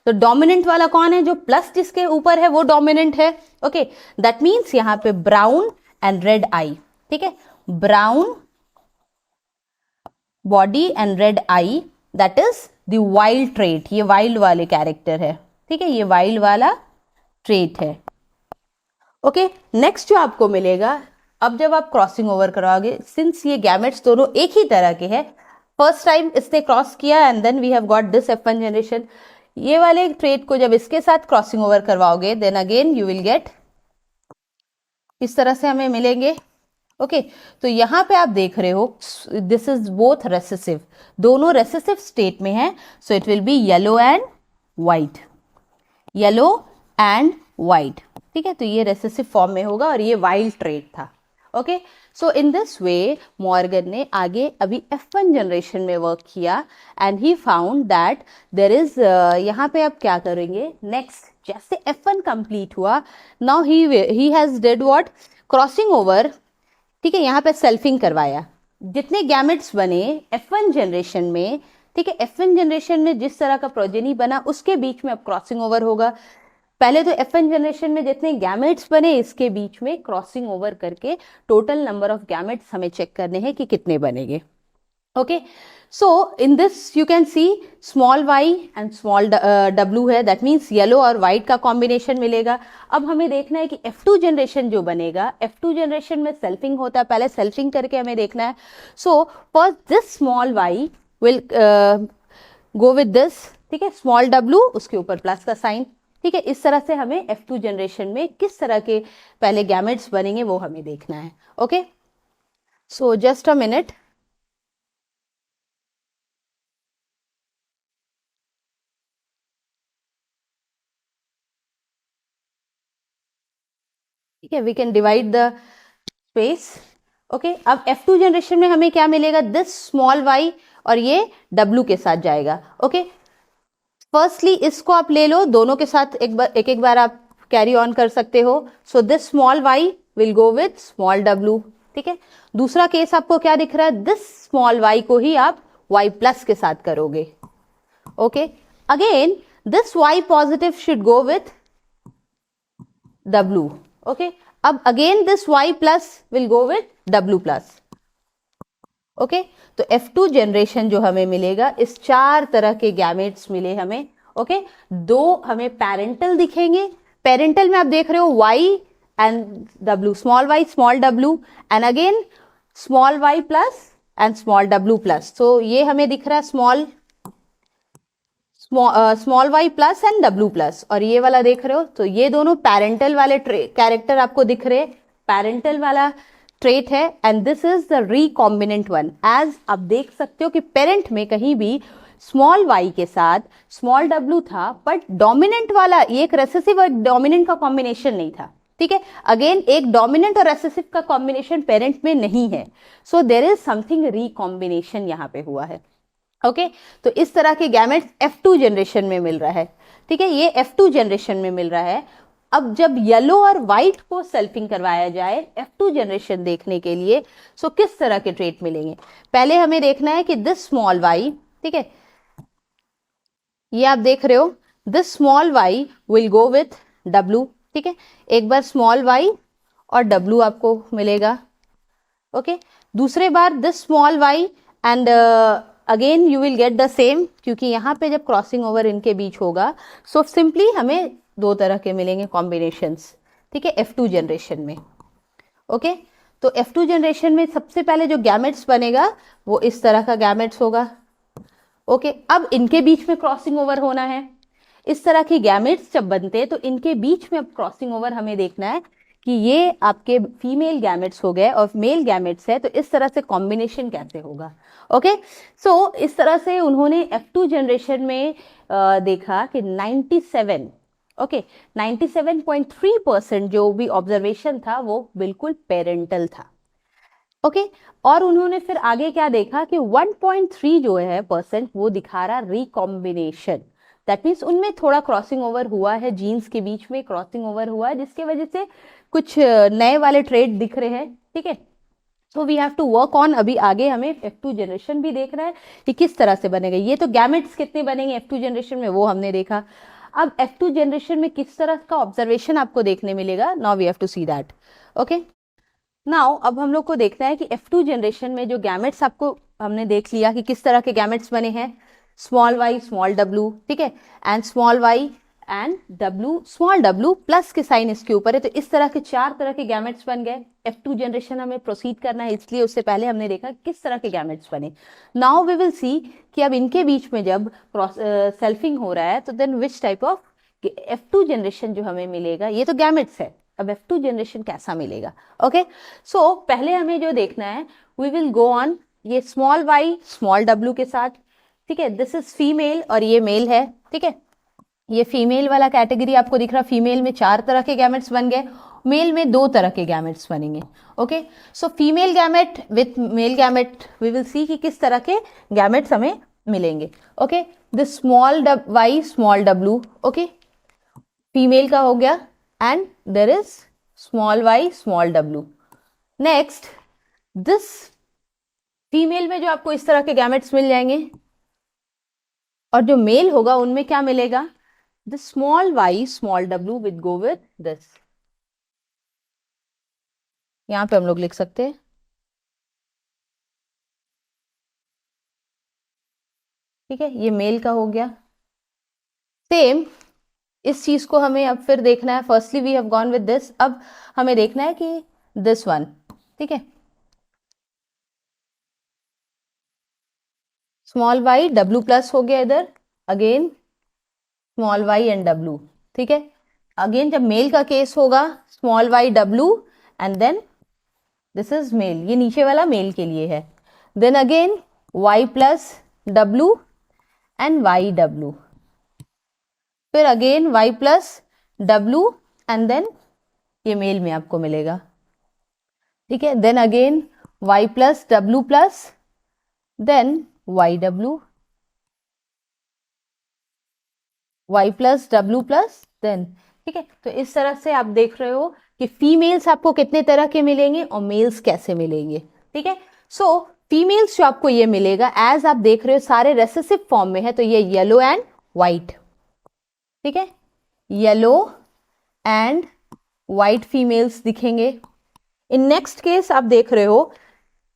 तो डोमिनेंट वाला कौन है, जो प्लस जिसके ऊपर है वो डोमिनेंट है। ओके, दैट मीन्स यहाँ पे ब्राउन एंड रेड आई। ठीक है, brown body and red I, that is the wild trait, ये वाइल्ड वाले कैरेक्टर है। ठीक है, ये वाइल्ड वाला ट्रेट है। ओके, नेक्स्ट जो आपको मिलेगा, अब जब आप क्रॉसिंग ओवर कराओगे, सिंस ये गैमेट्स दोनों एक ही तरह के हैं, फर्स्ट टाइम इसने क्रॉस किया and then we have got this F1 generation, ये वाले ट्रेट को जब इसके साथ क्रॉसिंग ओवर करवाओगे then again you will get इस तरह से हमें मिलेंगे। ओके, तो यहाँ पे आप देख रहे हो दिस इज बोथ रेसेसिव, दोनों रेसेसिव स्टेट में है, so it will be yellow and white, yellow and white. ठीक है, तो ये रेसेसिव फॉर्म में होगा और ये वाइल्ड ट्रेट था। Okay, so in this way Morgan ने आगे अभी F1 जनरेशन में वर्क किया and he found that there is, यहाँ पे आप क्या करेंगे नेक्स्ट, जैसे F1 कंप्लीट हुआ, now he has did what, crossing over, ठीक है, यहाँ पे सेल्फिंग करवाया, जितने गैमेट्स बने F1 जनरेशन में, ठीक है, F1 जनरेशन में जिस तरह का प्रोजेनी बना उसके बीच में अब क्रॉसिंग ओवर होगा। पहले तो F1 जनरेशन में जितने गैमेट्स बने इसके बीच में क्रॉसिंग ओवर करके टोटल नंबर ऑफ गैमेट्स हमें चेक करने हैं कि कितने बनेंगे। Okay, so in this you can C small y and small w है, दैट मीन्स येलो और व्हाइट का कॉम्बिनेशन मिलेगा। अब हमें देखना है कि F2 जनरेशन जो बनेगा, F2 जनरेशन में सेल्फिंग होता है, पहले सेल्फिंग करके हमें देखना है। So first this small y will go with this, ठीक है, स्मॉल w उसके ऊपर प्लस का साइन, ठीक है, इस तरह से हमें F2 जनरेशन में किस तरह के पहले गैमेट्स बनेंगे वो हमें देखना है। Okay, so just a minute. ठीक है, we can divide the space. Okay, अब F2 जनरेशन में हमें क्या मिलेगा, दिस स्मॉल y और ये W के साथ जाएगा। ओके, फर्स्टली इसको आप ले लो, दोनों के साथ एक बार आप कैरी ऑन कर सकते हो। So this small y will go with small w, ठीक है। दूसरा केस आपको क्या दिख रहा है, दिस स्मॉल y को ही आप y प्लस के साथ करोगे। Okay, again this y positive should go with w। Okay, अब again this y plus will go with w plus. Okay, तो F2 जनरेशन जो हमें मिलेगा, इस चार तरह के गैमेट्स मिले हमें। ओके, दो हमें पेरेंटल दिखेंगे, पेरेंटल में आप देख रहे हो y and w, small y small w and again small y plus and small w plus. तो ये हमें दिख रहा है small y plus and w plus, और ये वाला देख रहे हो, तो ये दोनों पेरेंटल वाले कैरेक्टर आपको दिख रहे, पेरेंटल वाला ट्रेट है and this is the recombinant one. As आप देख सकते हो कि पेरेंट में कहीं भी स्मॉल y के साथ स्मॉल w था, बट डोमिनेंट वाला, ये एक रेसेसिव और डोमिनेंट का कॉम्बिनेशन नहीं था। ठीक है, अगेन एक डोमिनेंट और रेसेसिव का कॉम्बिनेशन पेरेंट में नहीं है, so there is something recombination यहाँ पे हुआ है। ओके, तो इस तरह के गैमेट्स F2 जनरेशन में मिल रहा है। ठीक है, ये F2 जनरेशन में मिल रहा है। अब जब येलो और व्हाइट को सेल्फिंग करवाया जाए F2 जनरेशन देखने के लिए, सो किस तरह के ट्रेट मिलेंगे, पहले हमें देखना है कि दिस स्मॉल y, ठीक है, ये आप देख रहे हो, this small y will go with w। ठीक है, एक बार स्मॉल y और w आपको मिलेगा। ओके, दूसरे बार this small y and again you will get the same, क्योंकि यहाँ पे जब क्रॉसिंग ओवर इनके बीच होगा, सो सिंपली हमें दो तरह के मिलेंगे कॉम्बिनेशंस। ठीक है, F2 जनरेशन में। ओके, तो F2 जनरेशन में सबसे पहले जो गैमेट्स बनेगा वो इस तरह का गैमेट्स होगा। ओके, अब इनके बीच में क्रॉसिंग ओवर होना है। इस तरह की गैमेट्स जब बनते हैं तो इनके बीच में अब क्रॉसिंग ओवर हमें देखना है कि ये आपके फीमेल गैमेट्स हो गए और मेल गैमेट्स है, तो इस तरह से कॉम्बिनेशन कैसे होगा। ओके, सो इस तरह से उन्होंने F2 जनरेशन में देखा कि 97.3% जो भी ऑब्जर्वेशन था वो बिल्कुल पेरेंटल था। ओके, और उन्होंने फिर आगे क्या देखा कि 1.3 जो है परसेंट वो दिखा रहा रिकॉम्बिनेशन, दैट मीन्स उनमें थोड़ा क्रॉसिंग ओवर हुआ है, जीन्स के बीच में क्रॉसिंग ओवर हुआ है, जिसके वजह से कुछ नए वाले ट्रेड दिख रहे हैं। ठीक है, so we have to work on, अभी आगे हमें F2 जनरेशन भी देखना है कि किस तरह से बनेगा। ये तो गैमेट्स कितने बनेंगे F2 जनरेशन में वो हमने देखा। अब F2 जनरेशन में किस तरह का ऑब्जर्वेशन आपको देखने मिलेगा, now we have to see that. Okay, now अब हम लोग को देखना है कि F2 जनरेशन में जो गैमेट्स आपको हमने देख लिया कि किस तरह के गैमेट्स बने हैं, स्मॉल y स्मॉल w, ठीक है, and small y and w, small w plus के साइन इसके ऊपर है, तो इस तरह के चार तरह के गैमेट्स बन गए। F2 जनरेशन हमें प्रोसीड करना है, इसलिए उससे पहले हमने देखा किस तरह के गैमेट्स बने। नाउ वी विल सी कि अब इनके बीच में जब सेल्फिंग हो रहा है तो then which type of F2 generation जो हमें मिलेगा, ये तो गैमेट्स है, अब F2 जनरेशन कैसा मिलेगा। ओके, सो पहले हमें जो देखना है, वी विल गो ऑन ये स्मॉल y स्मॉल w के साथ। ठीक है, दिस इज फीमेल और ये मेल है। ठीक है, ये फीमेल वाला कैटेगरी आपको दिख रहा है, फीमेल में चार तरह के गैमेट्स बन गए, मेल में दो तरह के गैमेट्स बनेंगे। Okay, so female gamete with male gamete we will see कि किस तरह के गैमेट्स हमें मिलेंगे। Okay, this small Y small W, okay, female का हो गया, and there is small Y small W. Next, this female में जो आपको इस तरह के गैमेट्स मिल जाएंगे, और जो मेल होगा उनमें क्या मिलेगा, the small Y small W with go with this. यहां पे हम लोग लिख सकते हैं, ठीक है, ये मेल का हो गया। सेम इस चीज को हमें अब फिर देखना है, firstly we have gone with this, अब हमें देखना है कि दिस वन, ठीक है, स्मॉल वाई डब्ल्यू प्लस हो गया इधर, again small Y and W, ठीक है। अगेन जब मेल का केस होगा, small Y W and then this is male, ये नीचे वाला मेल के लिए है। Then again Y plus W and Y W, फिर again Y plus W and then ये मेल में आपको मिलेगा, ठीक है। Then again Y plus W plus then Y W, Y plus W plus then, ठीक है। तो इस तरह से आप देख रहे हो कि फीमेल्स आपको कितने तरह के मिलेंगे और मेल्स कैसे मिलेंगे, ठीक है। सो फीमेल्स जो आपको ये मिलेगा, एज आप देख रहे हो सारे रेसेसिव फॉर्म में है, तो ये येलो एंड व्हाइट, ठीक है, येलो एंड व्हाइट फीमेल्स दिखेंगे। इन नेक्स्ट केस आप देख रहे हो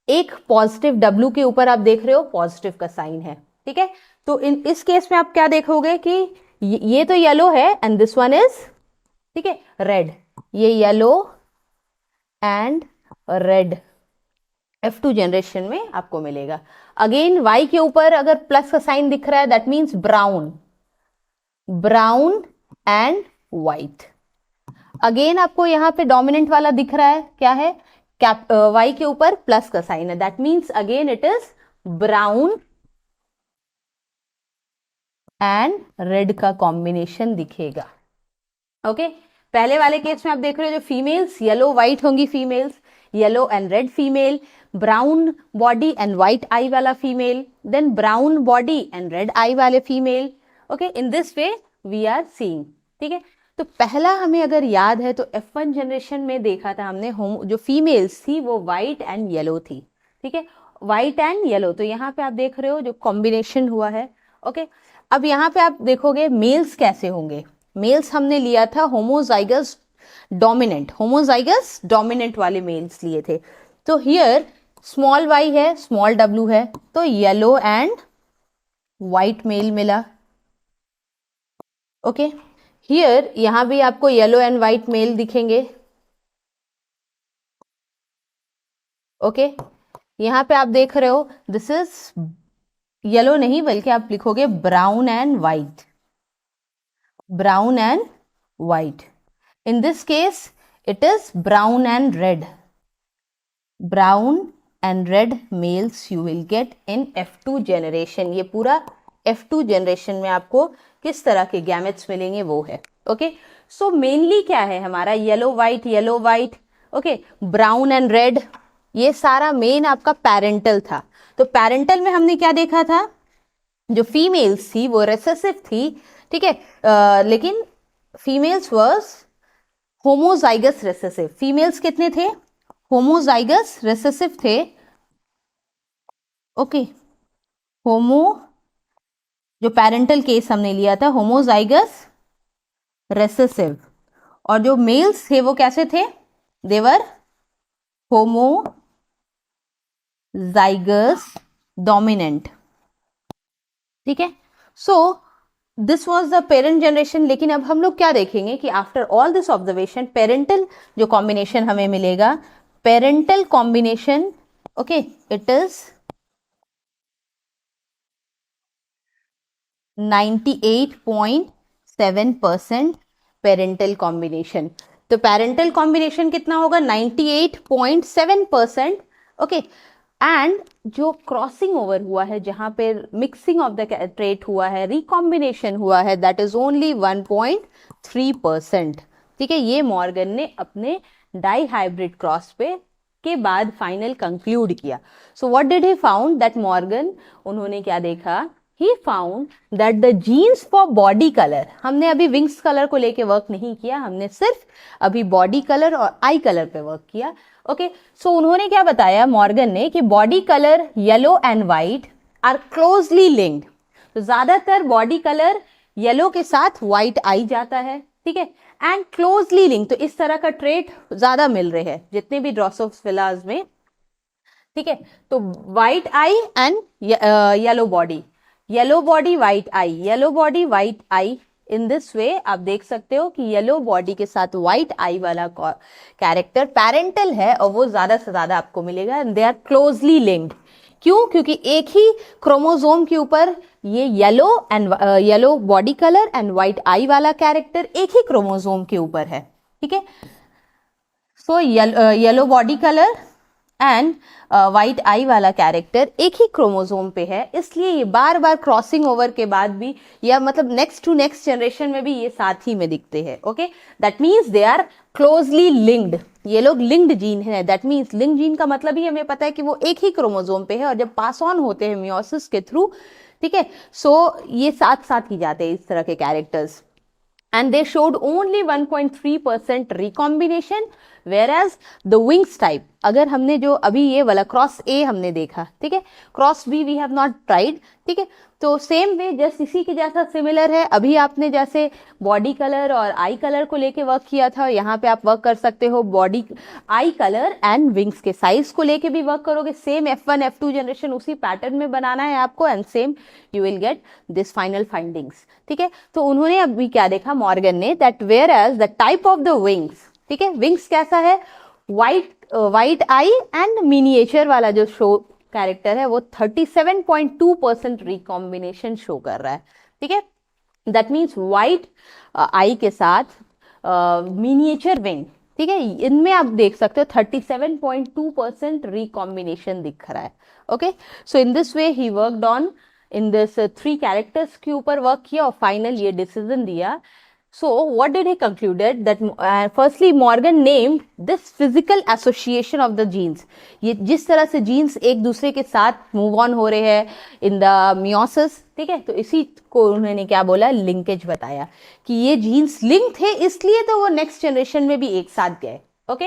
एक पॉजिटिव डब्ल्यू के ऊपर आप देख रहे हो पॉजिटिव का साइन है, ठीक है। तो इस केस में आप क्या देखोगे कि ये तो येलो है एंड दिस वन इज, ठीक है, रेड, ये yellow and red F2 generation में आपको मिलेगा। अगेन Y के ऊपर अगर प्लस का साइन दिख रहा है, that means brown, brown and white. Again आपको यहां पे डोमिनेंट वाला दिख रहा है, क्या है, Y के ऊपर प्लस का साइन है, that means again it is brown and red का कॉम्बिनेशन दिखेगा। ओके, पहले वाले केस में आप देख रहे हो जो फीमेल्स येलो व्हाइट होंगी, females yellow and red female, brown body and white eye वाला female, then brown body and red eye वाले female. Okay, in this way we are seeing, ठीक है। तो पहला हमें अगर याद है तो F1 जनरेशन में देखा था हमने, जो फीमेल्स थी वो व्हाइट एंड येलो थी, ठीक है, व्हाइट एंड येलो। तो यहाँ पे आप देख रहे हो जो कॉम्बिनेशन हुआ है। ओके, अब यहाँ पे आप देखोगे मेल्स कैसे होंगे। मेल्स हमने लिया था होमोजाइगस डोमिनेंट, होमोजाइगस डोमिनेंट वाले मेल्स लिए थे। तो हियर स्मॉल वाई है, स्मॉल डब्ल्यू है, तो येलो एंड व्हाइट मेल मिला। ओके, हियर यहां भी आपको येलो एंड व्हाइट मेल दिखेंगे। ओके, यहां पे आप देख रहे हो दिस इज येलो नहीं बल्कि आप लिखोगे brown and white, brown and white. In this case, it is brown and red. Brown and red males you will get in F2 generation. ये पूरा F2 generation में आपको किस तरह के गैमेट्स मिलेंगे वो है। ओके, सो मेनली क्या है हमारा, yellow white, okay, brown and red, ये सारा मेन आपका पेरेंटल था। तो पेरेंटल में हमने क्या देखा था, जो फीमेल्स थी वो रेसेसिव थी, ठीक है, लेकिन females were homozygous recessive. Females कितने थे, होमोजाइगस रेसेसिव थे। ओके, होमो जो पेरेंटल केस हमने लिया था होमोजाइगस रेसेसिव, और जो मेल्स थे वो कैसे थे, देवर होमोजाइगस डोमिनेंट, ठीक है। So this was the parent generation. लेकिन अब हम लोग क्या देखेंगे कि after all this observation parental जो कॉम्बिनेशन हमें मिलेगा, parental combination, okay, it is 98.7% parental combination. तो पेरेंटल कॉम्बिनेशन कितना होगा, 98.7%। ओके, एंड जो क्रॉसिंग ओवर हुआ है, जहां पे मिक्सिंग ऑफ द ट्रेट हुआ है, रिकॉम्बिनेशन हुआ है, दैट इज ओनली 1.3%। ठीक है, ये मॉर्गन ने अपने डाई हाइब्रिड क्रॉस पे के बाद फाइनल कंक्लूड किया. So what did he found that Morgan, उन्होंने क्या देखा, he found that the genes for body colour, हमने अभी विंग्स कलर को लेके वर्क नहीं किया, हमने सिर्फ अभी बॉडी कलर और आई कलर पे वर्क किया. ओके, सो उन्होंने क्या बताया मॉर्गन ने कि body colour yellow and white are closely linked. तो ज्यादातर बॉडी कलर येलो के साथ व्हाइट आई जाता है, ठीक है, एंड क्लोजली लिंक, तो इस तरह का ट्रेट ज्यादा मिल रहे हैं जितने भी ड्रोसोफिलाज में, ठीक है. तो white I and yellow body, yellow body white I, yellow body white I. In this वे आप देख सकते हो कि येलो बॉडी के साथ व्हाइट आई वाला कैरेक्टर पैरेंटल है और वो ज्यादा से ज्यादा आपको मिलेगा, and they are closely linked. क्यों? क्योंकि एक ही क्रोमोसोम के ऊपर ये yellow body colour and white eye वाला कैरेक्टर एक ही क्रोमोसोम के ऊपर है, ठीक है. So yellow body colour and white eye वाला कैरेक्टर एक ही क्रोमोसोम पे है, इसलिए ये बार बार क्रॉसिंग ओवर के बाद भी, या मतलब नेक्स्ट टू नेक्स्ट जनरेशन में भी ये साथ ही में दिखते हैं. Okay, that means they are closely linked, ये लोग लिंक्ड जीन है. दैट मीन्स लिंक्ड जीन का मतलब ही हमें पता है कि वो एक ही क्रोमोसोम पे है, और जब पास ऑन होते हैं मियोसिस के थ्रू, ठीक है, सो ये साथ साथ ही जाते हैं इस तरह के characters. And they showed only 1.3% recombination, whereas the wings type, अगर हमने जो अभी ये वाला क्रॉस ए हमने देखा, ठीक है, cross B we have not tried, ठीक है, तो सेम वे जस्ट इसी के जैसा सिमिलर है. अभी आपने जैसे बॉडी कलर और आई कलर को लेके वर्क किया था, यहाँ पे आप वर्क कर सकते हो body I colour and wings के साइज को लेके भी वर्क करोगे. सेम F1 F2 जनरेशन उसी पैटर्न में बनाना है आपको, and same you will get this final findings, ठीक है. तो उन्होंने अभी क्या देखा मॉर्गन ने, that whereas the type of the wings, ठीक है, विंग्स कैसा है, व्हाइट आई एंड मिनिएचर वाला जो शो कैरेक्टर है वो 37.2% रिकॉम्बिनेशन शो कर रहा है, ठीक है. दैट मीन्स व्हाइट आई के साथ मिनिएचर विंग, ठीक है, इनमें आप देख सकते हो 37.2% रिकॉम्बिनेशन दिख रहा है. Okay, so in this way he worked on in this 3 characters के ऊपर वर्क किया और फाइनल ये डिसीजन दिया. So what did he concluded that firstly Morgan named this physical association of the genes, ये जिस तरह से जीन्स एक दूसरे के साथ मूव ऑन हो रहे हैं इन द मियोसिस, ठीक है, तो इसी को उन्होंने क्या बोला, लिंकेज बताया कि ये जीन्स लिंक थे, इसलिए तो वो नेक्स्ट जनरेशन में भी एक साथ गए. Okay,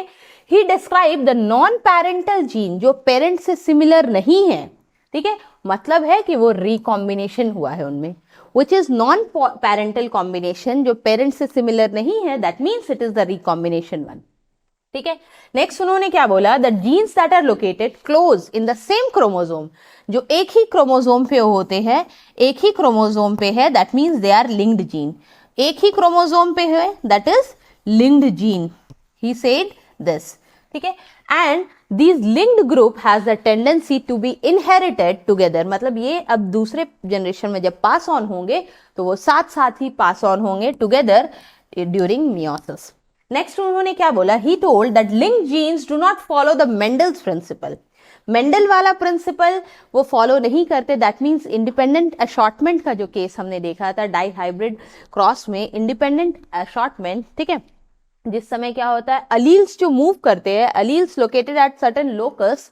he describe the non parental gene, जो पेरेंट से सिमिलर नहीं है, ठीक है, मतलब है कि वो रिकॉम्बिनेशन हुआ है उनमें, which is non-parental combination, जो पेरेंट से सिमिलर नहीं है, that means it is the recombination one. ठीक है. नेक्स्ट उन्होंने क्या बोला, the genes that are located close in the same chromosome, जो एक ही क्रोमोसोम पे होते हैं, एक ही क्रोमोसोम पे है, that means they are linked gene. एक ही क्रोमोसोम पे है, that is linked gene, he said this, ठीक है. And these linked group has a tendency to be inherited together, मतलब ये अब दूसरे जनरेशन में जब पास ऑन होंगे तो वो साथ साथ ही पास ऑन होंगे together during meiosis. नेक्स्ट उन्होंने क्या बोला, he told that linked genes do not follow the Mendel's principle. Mendel वाला प्रिंसिपल वो फॉलो नहीं करते, दैट मीन्स इंडिपेंडेंट अशॉर्टमेंट का जो केस हमने देखा था डाई हाइब्रिड क्रॉस में, इंडिपेंडेंट अशॉर्टमेंट, ठीक है, जिस समय क्या होता है, अलील्स जो मूव करते हैं, alleles located at certain locus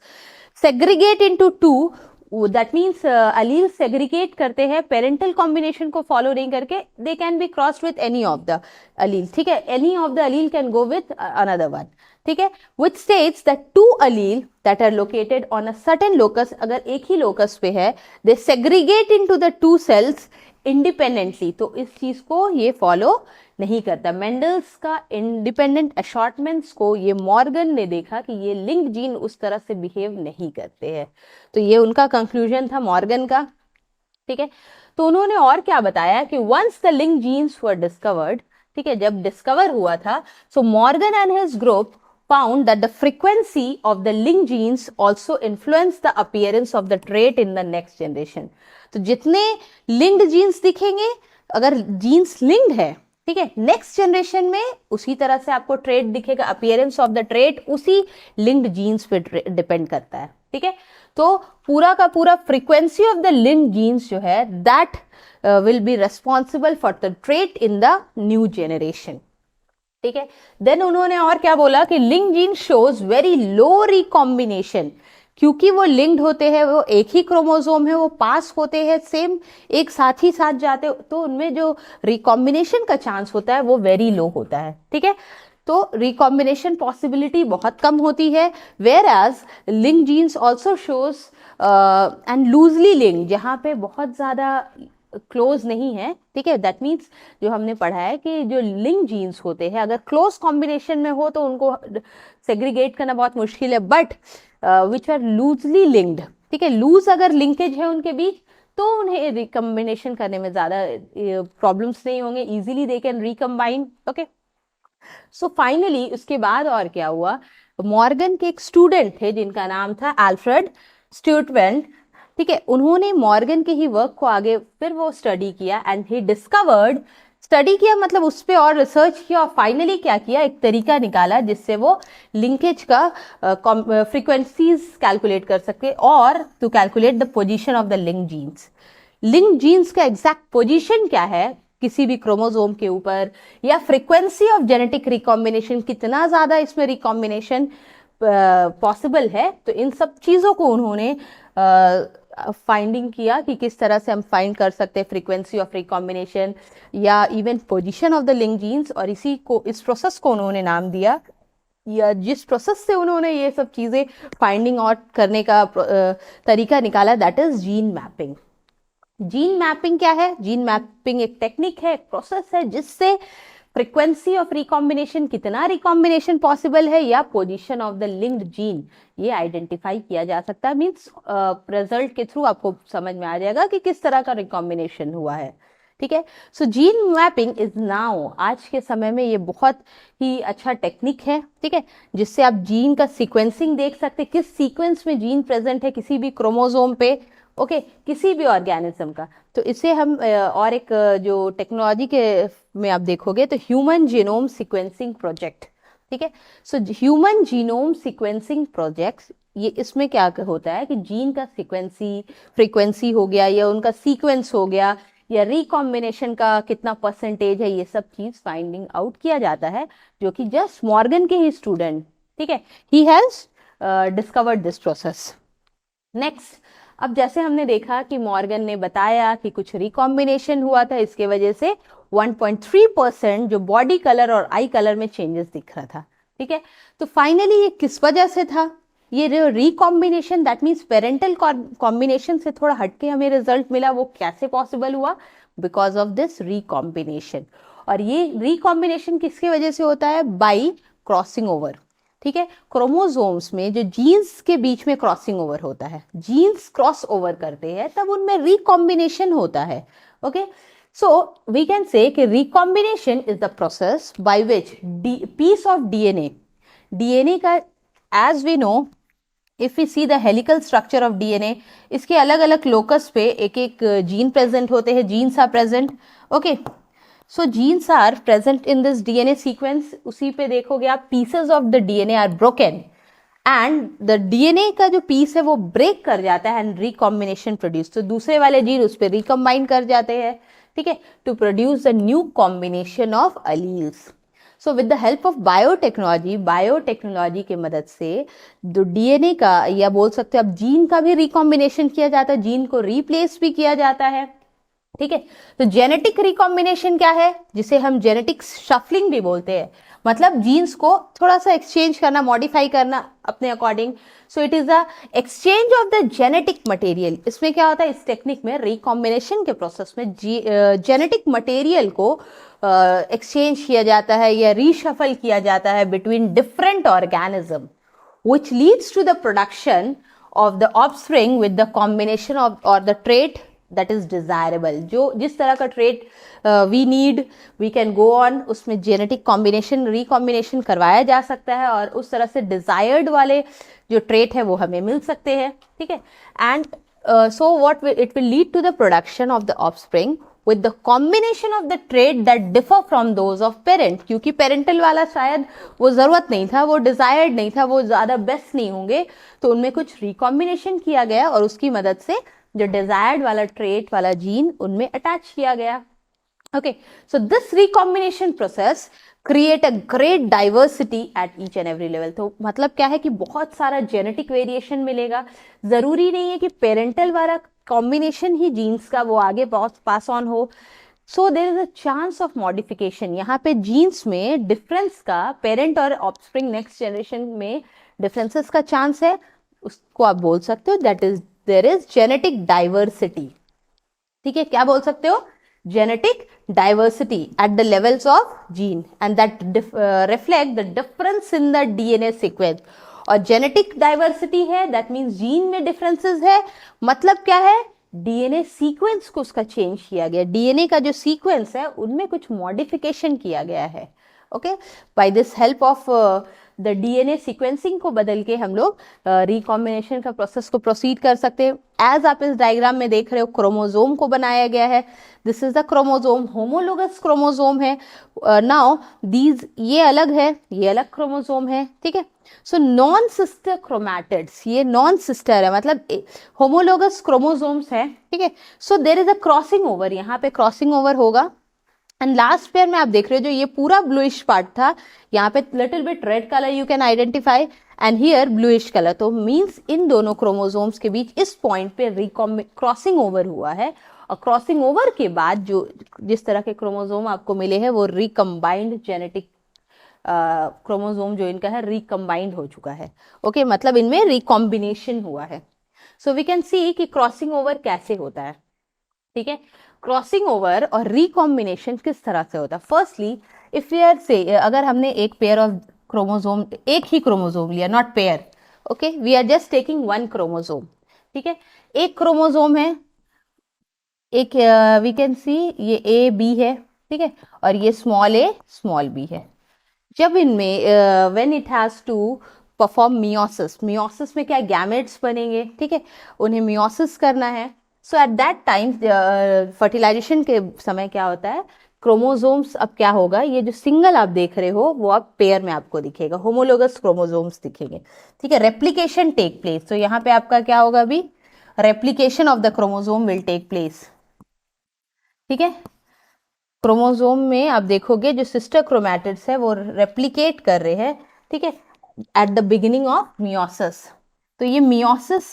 segregate into two, that means allele segregate करते हैं, पेरेंटल कॉम्बिनेशन को फॉलो नहीं करके, they can be crossed with any of the allele, ठीक है, any of the allele can go with another one, ठीक है, which states that 2 allele that are located on a certain locus, अगर एक ही लोकस पे है, they segregate into the 2 sales independently, तो इस चीज को ये फॉलो नहीं करता. मेंडल्स का इंडिपेंडेंट अशॉर्टमेंट्स को ये मॉर्गन ने देखा कि ये लिंक जीन उस तरह से बिहेव नहीं करते हैं, तो ये उनका कंक्लूजन था मॉर्गन का, ठीक है. तो उन्होंने और क्या बताया कि once the link genes were discovered, ठीक है, जब डिस्कवर हुआ था, so Morgan and his group found that the frequency of the linked genes also influenced the appearance of the trait in the next generation. तो जितने linked genes दिखेंगे, अगर genes linked है, ठीक है, नेक्स्ट जनरेशन में उसी तरह से आपको ट्रेट दिखेगा, अपीयरेंस ऑफ द ट्रेट उसी लिंक्ड जीन्स पे डिपेंड करता है, ठीक है. तो पूरा का पूरा frequency of the linked genes जो है, that will be responsible for the trait in the new generation. ठीक है। देन उन्होंने और क्या बोला कि link gene shows very low recombination, क्योंकि वो लिंक्ड होते हैं, वो एक ही क्रोमोसोम है, वो पास होते हैं, सेम एक साथ ही साथ जाते, तो उनमें जो रिकॉम्बिनेशन का चांस होता है वो वेरी लो होता है। ठीक है, तो रिकॉम्बिनेशन पॉसिबिलिटी बहुत कम होती है। Whereas link genes also shows and loosely link, जहाँ पे बहुत ज़्यादा क्लोज नहीं है। ठीक है, दैट मीन्स जो हमने पढ़ा है कि जो लिंक जीन्स होते हैं अगर क्लोज कॉम्बिनेशन में हो तो उनको सेग्रीगेट करना बहुत मुश्किल है, but which are loosely linked, ठीक है, लूज अगर लिंकेज है उनके बीच तो उन्हें रिकम्बिनेशन करने में ज़्यादा प्रॉब्लम्स नहीं होंगे, easily they can recombine. Okay, so finally उसके बाद और क्या हुआ, मॉर्गन के एक स्टूडेंट थे जिनका नाम था अल्फ्रेड स्टुअर्ट। ठीक है, उन्होंने मॉर्गन के ही वर्क को आगे फिर वो स्टडी किया एंड ही डिस्कवर्ड, स्टडी किया मतलब उस पर और रिसर्च किया, और फाइनली क्या किया, एक तरीका निकाला जिससे वो लिंकेज का फ्रीक्वेंसीज कैलकुलेट कर सके और to calculate the position of the link genes. Link genes का एग्जैक्ट पोजीशन क्या है किसी भी क्रोमोसोम के ऊपर, या फ्रीक्वेंसी ऑफ जेनेटिक रिकॉम्बिनेशन, कितना ज्यादा इसमें रिकॉम्बिनेशन पॉसिबल है, तो इन सब चीज़ों को उन्होंने फाइंडिंग किया कि किस तरह से हम फाइंड कर सकते हैं फ्रीक्वेंसी ऑफ रिकॉम्बिनेशन या even position of the link genes, और इसी को, इस प्रोसेस को उन्होंने नाम दिया, या जिस प्रोसेस से उन्होंने ये सब चीज़ें फाइंडिंग आउट करने का तरीका निकाला, that is gene mapping. Gene mapping क्या है? जीन मैपिंग एक टेक्निक है, एक प्रोसेस है जिससे फ्रीक्वेंसी ऑफ रिकॉम्बिनेशन, कितना रिकॉम्बिनेशन पॉसिबल है, या position of the linked gene, ये आइडेंटिफाई किया जा सकता है। मीन्स रिजल्ट के थ्रू आपको समझ में आ जाएगा कि किस तरह का रिकॉम्बिनेशन हुआ है। ठीक है, सो जीन मैपिंग इज नाउ, आज के समय में ये बहुत ही अच्छा टेक्निक है। ठीक है, जिससे आप जीन का सीक्वेंसिंग देख सकते हैं, किस सीक्वेंस में जीन प्रेजेंट है किसी भी क्रोमोसोम पे, ओके, किसी भी ऑर्गेनिज्म का। तो इसे हम और एक जो टेक्नोलॉजी के में आप देखोगे तो ह्यूमन जीनोम सीक्वेंसिंग प्रोजेक्ट। ठीक है, so human genome sequencing project, ये इसमें क्या होता है कि जीन का फ्रीक्वेंसी हो गया, या उनका सीक्वेंस हो गया, या रिकॉम्बिनेशन का कितना परसेंटेज है, ये सब चीज फाइंडिंग आउट किया जाता है, जो कि जस्ट मॉर्गन के ही स्टूडेंट, ठीक है, he has discovered this process. Next, अब जैसे हमने देखा कि मॉर्गन ने बताया कि कुछ रिकॉम्बिनेशन हुआ था, इसके वजह से 1.3% जो बॉडी कलर और आई कलर में चेंजेस दिख रहा था। ठीक है, तो फाइनली ये किस वजह से था, ये recombination, that means parental combination से थोड़ा हटके हमें रिजल्ट मिला, वो कैसे पॉसिबल हुआ? Because of this recombination. और ये रिकॉम्बिनेशन किसकी वजह से होता है? By crossing over. ठीक है, क्रोमोसोम्स में जो जीन्स के बीच में क्रॉसिंग ओवर होता है, जीन्स क्रॉस ओवर करते हैं, तब उनमें रिकॉम्बिनेशन होता है। Okay, so we can say कि recombination is the process by which piece of DNA का, as we know, if we see the helical structure of DNA, इसके अलग अलग लोकस पे एक एक जीन प्रेजेंट होते हैं, genes are present. Okay, so genes are present in this DNA sequence, उसी पे देखोगे आप, pieces of the DNA are broken and the DNA का जो पीस है वो ब्रेक कर जाता है एंड रिकॉम्बिनेशन प्रोड्यूस, तो दूसरे वाले जीन उस पर रिकम्बाइन कर जाते हैं। ठीक है, to produce the new combination of alleles. So with the help of biotechnology की मदद से जो डीएनए का, या बोल सकते हो अब जीन का भी रिकॉम्बिनेशन किया जाता है, जीन को रिप्लेस भी किया जाता है। ठीक है, तो जेनेटिक रिकॉम्बिनेशन क्या है, जिसे हम जेनेटिक शफलिंग भी बोलते हैं, मतलब जीन्स को थोड़ा सा एक्सचेंज करना, मॉडिफाई करना अपने according. So it is a exchange of the genetic material. इसमें क्या होता है, इस टेक्निक में, रिकॉम्बिनेशन के प्रोसेस में जेनेटिक मटेरियल को एक्सचेंज किया जाता है या रीशफल किया जाता है between different organism, which leads to the production of the offspring with the combination of or the trait that is desirable। जो जिस तरह का trait we need, we can go on, उसमें जेनेटिक कॉम्बिनेशन, रिकॉम्बिनेशन करवाया जा सकता है, और उस तरह से डिजायर्ड वाले जो ट्रेट है वो हमें मिल सकते हैं। ठीक है, and so what it will lead to the production of the offspring with the combination of the trait that differ from those of parent, क्योंकि पेरेंटल वाला शायद वो जरूरत नहीं था, वो डिजायर्ड नहीं था, वो ज्यादा बेस्ट नहीं होंगे, तो उनमें कुछ रिकॉम्बिनेशन किया गया और उसकी मदद से जो डिजायर्ड वाला ट्रेट वाला जीन उनमें अटैच किया गया। Okay, so this recombination process create a great diversity at each and every level. तो मतलब क्या है कि बहुत सारा जेनेटिक वेरिएशन मिलेगा. जरूरी नहीं है कि पेरेंटल वाला कॉम्बिनेशन ही जीन्स का वो आगे पास ऑन हो. So there is a chance of modification. यहाँ पे जीन्स में डिफरेंस का पेरेंट और ऑफस्प्रिंग नेक्स्ट जनरेशन में डिफरेंसेस का चांस है. उसको आप बोल सकते हो that is there is genetic diversity. ठीक है, क्या बोल सकते हो? genetic diversity at the levels of gene and that reflect the difference in the DNA sequence. और जेनेटिक डाइवर्सिटी है दैट मीन्स जीन में डिफरेंसेस है. मतलब क्या है? डीएनए सीक्वेंस को उसका चेंज किया गया. डीएनए का जो सीक्वेंस है उनमें कुछ मॉडिफिकेशन किया गया है. Okay, by this help of the DNA sequencing को बदल के हम लोग रिकॉम्बिनेशन का प्रोसेस को प्रोसीड कर सकते हैं. एज आप इस डायग्राम में देख रहे हो क्रोमोजोम को बनाया गया है. This is the chromosome, homologous chromosome है. नाउ दीज ये अलग है, ये अलग क्रोमोजोम है. ठीक है, सो नॉन सिस्टर क्रोमैटिड्स, ये नॉन सिस्टर है मतलब होमोलोगस क्रोमोजोम्स है. ठीक है, so there is a crossing over, यहाँ पे क्रॉसिंग ओवर होगा. एंड लास्ट पेयर में आप देख रहे हो जो ये पूरा ब्लूइश पार्ट था, यहाँ पे little bit red colour you can identify and here bluish colour. तो मींस इन दोनों क्रोमोसोम्स के बीच इस पॉइंट पे क्रॉसिंग ओवर हुआ है. और क्रॉसिंग ओवर के बाद जो जिस तरह के क्रोमोसोम आपको मिले हैं वो रिकम्बाइंड जेनेटिक क्रोमोसोम जो इनका है रिकम्बाइंड हो चुका है. ओके, मतलब इनमें रिकॉम्बिनेशन हुआ है. सो वी कैन सी कि क्रॉसिंग ओवर कैसे होता है. ठीक है, क्रॉसिंग ओवर और रिकॉम्बिनेशन किस तरह से होता है. फर्स्टली इफ वी आर से अगर हमने एक पेयर ऑफ क्रोमोसोम, एक ही क्रोमोसोम लिया, not pair. Okay, we are just taking one chromosome. ठीक है, एक क्रोमोसोम है, एक वी कैन सी ये ए बी है. ठीक है, और ये स्मॉल ए स्मॉल बी है. जब इनमें when it has to perform meiosis, meiosis में क्या गैमेट्स बनेंगे. ठीक है, उन्हें मियोसिस करना है. सो एट दैट टाइम फर्टिलाइजेशन के समय क्या होता है, क्रोमोसोम्स अब क्या होगा, ये जो सिंगल आप देख रहे हो वो अब पेयर में आपको दिखेगा, होमोलोगस क्रोमोसोम्स दिखेंगे. ठीक है, रेप्लिकेशन टेक प्लेस. तो यहाँ पे आपका क्या होगा, अभी replication of the chromosome will take place. ठीक है, क्रोमोसोम में आप देखोगे जो सिस्टर क्रोमैटिड्स है वो रेप्लिकेट कर रहे हैं. ठीक है, at the beginning of meiosis. तो ये मियोसिस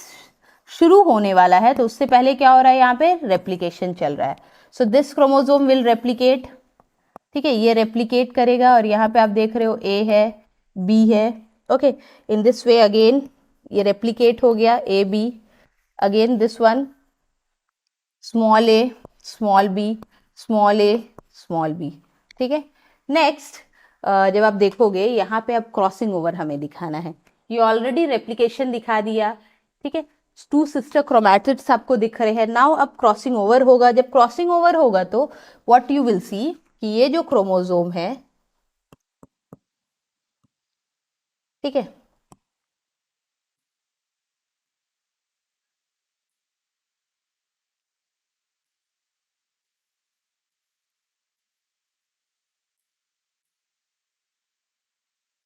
शुरू होने वाला है, तो उससे पहले क्या हो रहा है, यहाँ पे रेप्लिकेशन चल रहा है. So this chromosome will replicate. ठीक है, ये रेप्लिकेट करेगा और यहाँ पे आप देख रहे हो ए है, बी है. Okay, in this way again ये रेप्लिकेट हो गया, A B. Again this one small A small B small A small B. ठीक है, नेक्स्ट जब आप देखोगे यहाँ पे अब क्रॉसिंग ओवर हमें दिखाना है. ये ऑलरेडी रेप्लिकेशन दिखा दिया. ठीक है, टू सिस्टर क्रोमैटिड्स आपको दिख रहे हैं. नाउ अब क्रॉसिंग ओवर होगा. जब क्रॉसिंग ओवर होगा तो व्हाट यू विल सी कि ये जो क्रोमोसोम है, ठीक है,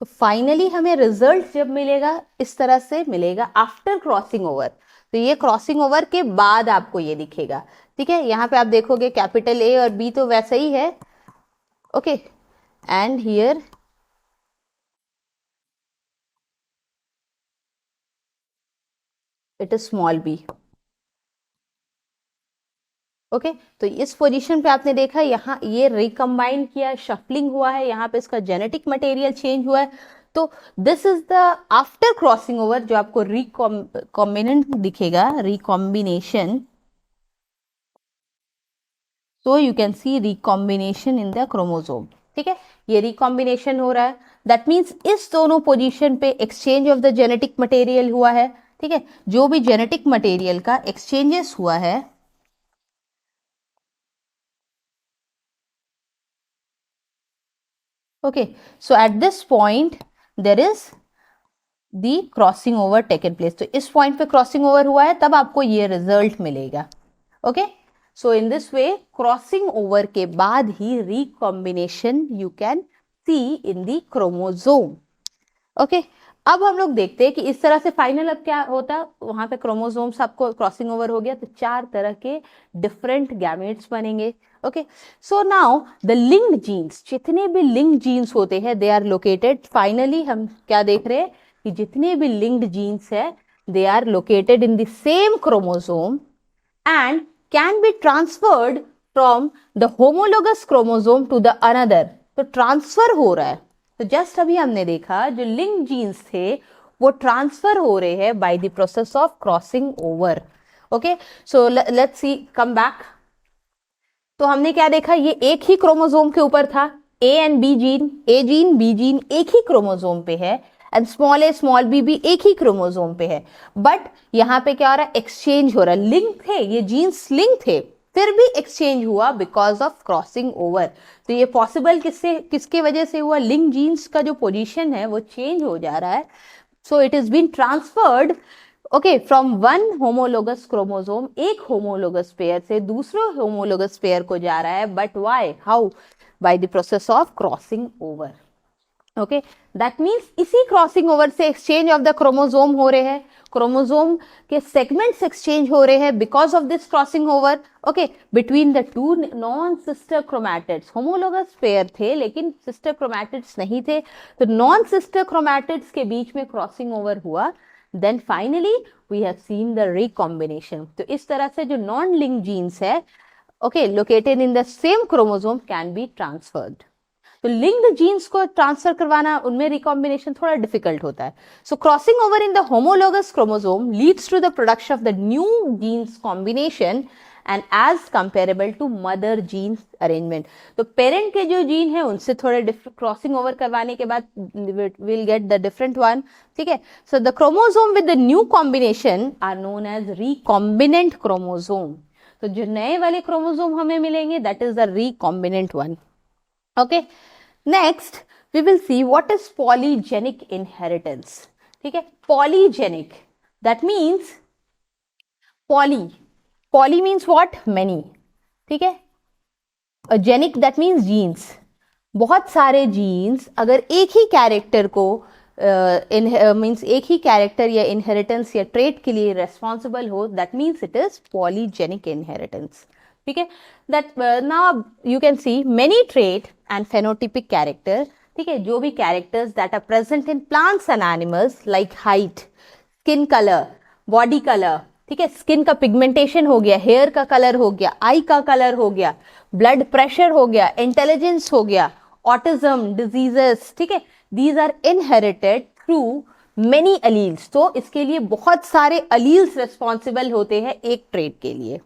तो फाइनली हमें रिजल्ट जब मिलेगा इस तरह से मिलेगा आफ्टर क्रॉसिंग ओवर. तो ये क्रॉसिंग ओवर के बाद आपको ये दिखेगा. ठीक है, यहाँ पे आप देखोगे कैपिटल ए और बी तो वैसा ही है. Okay, and here it is small B. Okay, तो इस पोजीशन पे आपने देखा यहाँ ये रिकम्बाइन किया, शफलिंग हुआ है, यहाँ पे इसका जेनेटिक मटेरियल चेंज हुआ है. तो this is the after crossing over जो आपको रिकॉम्बिनेंट दिखेगा, recombination. So you can C recombination in the chromosome. ठीक है, ये रिकॉम्बिनेशन हो रहा है. दैट मीन्स इस दोनों पोजीशन पे exchange of the genetic material हुआ है. ठीक है, जो भी जेनेटिक मटेरियल का एक्सचेंजेस हुआ है, okay, so at this point there is the crossing over taken place. तो इस पॉइंट पे क्रॉसिंग ओवर हुआ है, तब आपको ये रिजल्ट मिलेगा. Okay, so in this way crossing over के बाद ही recombination you can see in the chromosome. Okay, अब हम लोग देखते हैं कि इस तरह से फाइनल अब क्या होता है. वहां पे क्रोमोसोम्स आपको क्रॉसिंग ओवर हो गया तो चार तरह के डिफरेंट गैमेट्स बनेंगे. Okay, so now the linked genes, जितने भी लिंक्ड जीन्स होते हैं दे आर लोकेटेड, फाइनली हम क्या देख रहे हैं कि जितने भी लिंक्ड जीन्स है they are located in the same chromosome and can be transferred from the homologous chromosome to the another. तो ट्रांसफर हो रहा है। तो जस्ट अभी हमने देखा जो लिंक जीन्स थे वो ट्रांसफर हो रहे हैं bye the process of crossing over. Okay, so let's see, come back. तो हमने क्या देखा, ये एक ही क्रोमोसोम के ऊपर था, A and B gene, A gene B gene एक ही क्रोमोसोम पे है, and small A small B भी एक ही क्रोमोसोम पे है। बट यहाँ पे क्या हो रहा है, एक्सचेंज हो रहा है। लिंक थे, ये जीन्स लिंक थे, फिर भी एक्सचेंज हुआ बिकॉज ऑफ क्रॉसिंग ओवर। तो ये पॉसिबल किसके वजह से हुआ, लिंक जीन्स का जो पोजीशन है वो चेंज हो जा रहा है। So it is been transferred okay from one homologous chromosome, एक होमोलोगस पेयर से दूसरे होमोलोगस पेयर को जा रहा है। But why, how, by the process of crossing over. Okay, that means इसी क्रॉसिंग ओवर से एक्सचेंज ऑफ द क्रोमोसोम हो रहे हैं, क्रोमोसोम के सेगमेंट्स एक्सचेंज हो रहे हैं because of this crossing over. Okay, between the two non sister chromatids, homologous pair थे लेकिन सिस्टर क्रोमैटिड्स नहीं थे, तो नॉन सिस्टर क्रोमैटिड्स के बीच में क्रॉसिंग ओवर हुआ। Then finally we have seen the recombination. तो इस तरह से जो नॉन लिंक जीन्स है okay located in the same chromosome can be transferred. तो लिंक्ड जीन्स को ट्रांसफर करवाना, उनमें रिकॉम्बिनेशन थोड़ा डिफिकल्ट होता है। So crossing over in the homologous chromosome leads to the production of the new genes combination and as comparable to mother genes arrangement. तो पेरेंट के जो जीन है उनसे थोड़े क्रॉसिंग ओवर करवाने के बाद will get the different one. ठीक है, so the chromosome with the new combination are known as recombinant chromosome. तो जो नए वाले क्रोमोसोम हमें मिलेंगे that is the recombinant one. Okay, next we will see what is polygenic inheritance. ठीक है, polygenic that means poly means what, many. ठीक है, जेनिक दैट मीन्स जीन्स, बहुत सारे जीन्स अगर एक ही कैरेक्टर को मीन्स एक ही कैरेक्टर या इनहेरिटेंस या ट्रेट के लिए रेस्पॉन्सिबल हो, that means it is polygenic inheritance. ठीक है, that now you can see many trait and phenotypic character. ठीक है, जो भी characters that are present in plants and animals like height, skin colour, body colour. ठीक है, स्किन का पिगमेंटेशन हो गया, हेयर का कलर हो गया, आई का कलर हो गया, ब्लड प्रेशर हो गया, इंटेलिजेंस हो गया, ऑटिज्म, डिजीजेस। ठीक है, these are inherited through many alleles. तो इसके लिए बहुत सारे अलील्स रिस्पॉन्सिबल होते हैं एक ट्रेट के लिए।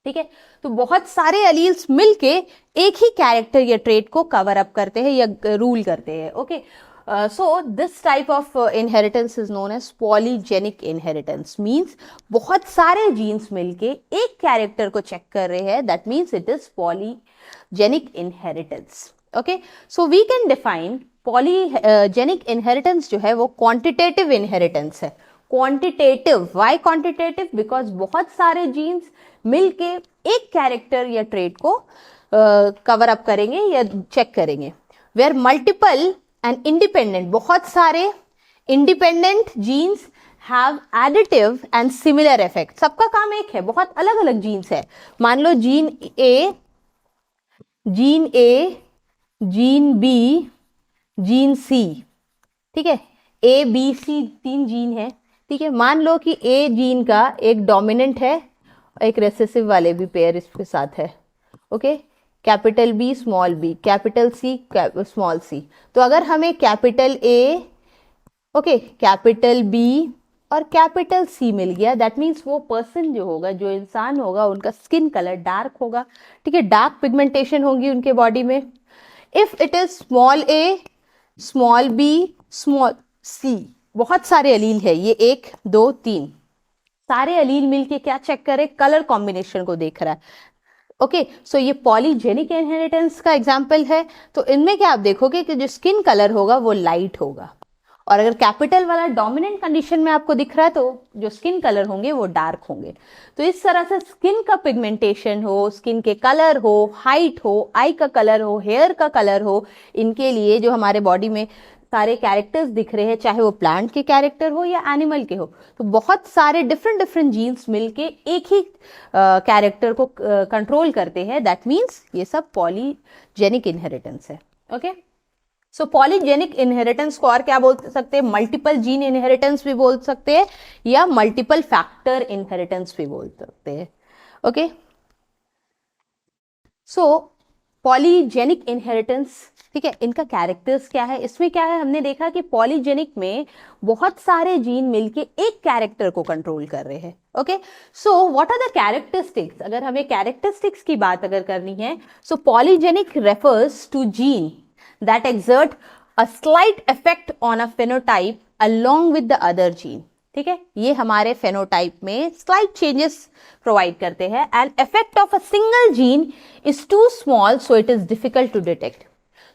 ठीक है, तो बहुत सारे अलील्स मिलके एक ही कैरेक्टर या ट्रेट को कवर अप करते हैं या रूल करते हैं। Okay, so this type of inheritance is known as polygenic inheritance. Means बहुत सारे जीन्स मिलके एक कैरेक्टर को चेक कर रहे हैं, that means it is polygenic inheritance. Okay, so we can define polygenic inheritance जो है वो क्वांटिटेटिव इनहेरिटेंस है। क्वांटिटेटिव, व्हाई क्वांटिटेटिव, बिकॉज बहुत सारे जीन्स मिलके एक कैरेक्टर या ट्रेट को कवर अप करेंगे या चेक करेंगे। वेयर मल्टीपल एंड इंडिपेंडेंट, बहुत सारे independent genes have additive and similar effect. सबका काम एक है, बहुत अलग अलग जीन्स है। मान लो gene A, gene B, gene C. ठीक है, ए बी सी 3 जीन है। ठीक है, मान लो कि ए जीन का एक डोमिनेंट है, एक रेसेसिव वाले भी पेयर इसके साथ है। Okay, capital B small B, capital C small c. तो अगर हमें capital A, okay, capital B और कैपिटल सी मिल गया, दैट मीन्स वो पर्सन जो होगा, जो इंसान होगा, उनका स्किन कलर डार्क होगा। ठीक है, डार्क पिगमेंटेशन होगी उनके बॉडी में। If it is small A, small B, small c, बहुत सारे अलील है, ये 1 2 3 सारे अलील मिलके क्या चेक करे, कलर कॉम्बिनेशन को देख रहा है। ओके, सो ये पॉलीजेनिक इनहेरिटेंस का एग्जांपल है। तो इनमें क्या आप देखोगे कि जो स्किन कलर होगा वो लाइट होगा, और अगर कैपिटल वाला डोमिनेंट कंडीशन में आपको दिख रहा है तो जो स्किन कलर होंगे वो डार्क होंगे। तो इस तरह से स्किन का पिगमेंटेशन हो, स्किन के कलर हो, हाइट हो, आई का कलर हो, हेयर का कलर हो, इनके लिए जो हमारे बॉडी में सारे कैरेक्टर्स दिख रहे हैं, चाहे वो प्लांट के कैरेक्टर हो या एनिमल के हो, तो बहुत सारे डिफरेंट डिफरेंट जीन्स मिलके एक ही कैरेक्टर को कंट्रोल करते हैं। दैट मीन्स ये सब पॉलीजेनिक इनहेरिटेंस है। ओके, सो पॉलीजेनिक इनहेरिटेंस को और क्या बोल सकते हैं? मल्टीपल जीन इनहेरिटेंस भी बोल सकते हैं या मल्टीपल फैक्टर इनहेरिटेंस भी बोल सकते हैं। ओके, सो पॉलीजेनिक इनहेरिटेंस, ठीक है, इनका कैरेक्टर्स क्या है? इसमें क्या है, हमने देखा कि पॉलीजेनिक में बहुत सारे जीन मिलके एक कैरेक्टर को कंट्रोल कर रहे हैं। Okay, so what are the characteristics? अगर हमें कैरेक्टरिस्टिक्स की बात अगर करनी है, so polygenic refers to gene that exert a slight effect on a phenotype along with the other gene. ठीक है, ये हमारे फेनोटाइप में स्लाइट चेंजेस प्रोवाइड करते हैं। And effect of a single gene is too small so it is difficult to detect.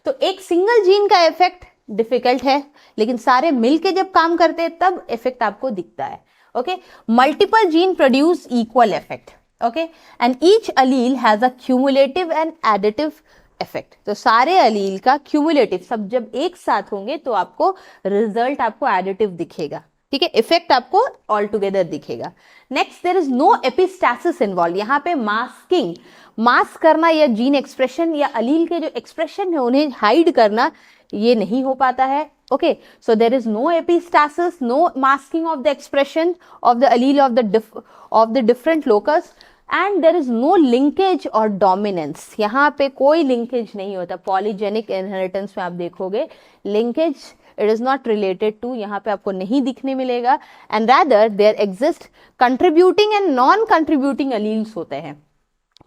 तो एक सिंगल जीन का इफेक्ट डिफिकल्ट है, लेकिन सारे मिलके जब काम करते हैं तब इफेक्ट आपको दिखता है। Okay, multiple gene produce equal effect. Okay, and each allele has a cumulative and additive effect. तो सारे अलील का क्यूमुलेटिव सब जब एक साथ होंगे तो आपको रिजल्ट आपको एडिटिव दिखेगा। ठीक है, इफेक्ट आपको ऑल टुगेदर दिखेगा। Next, there is no epistasis involve. यहाँ पे मास्किंग, मास्क करना या जीन एक्सप्रेशन या अलील के जो एक्सप्रेशन है उन्हें हाइड करना, ये नहीं हो पाता है। Okay, so there is no epistasis, no masking of the expression of the allele of the different locus, and there is no linkage और डोमिनेंस। यहाँ पे कोई लिंकेज नहीं होता। पॉलीजेनिक इनहेरिटेंस में आप देखोगे linkage it is not related to, यहाँ पे आपको नहीं दिखने मिलेगा। And rather there exist contributing and non contributing alleles होते हैं।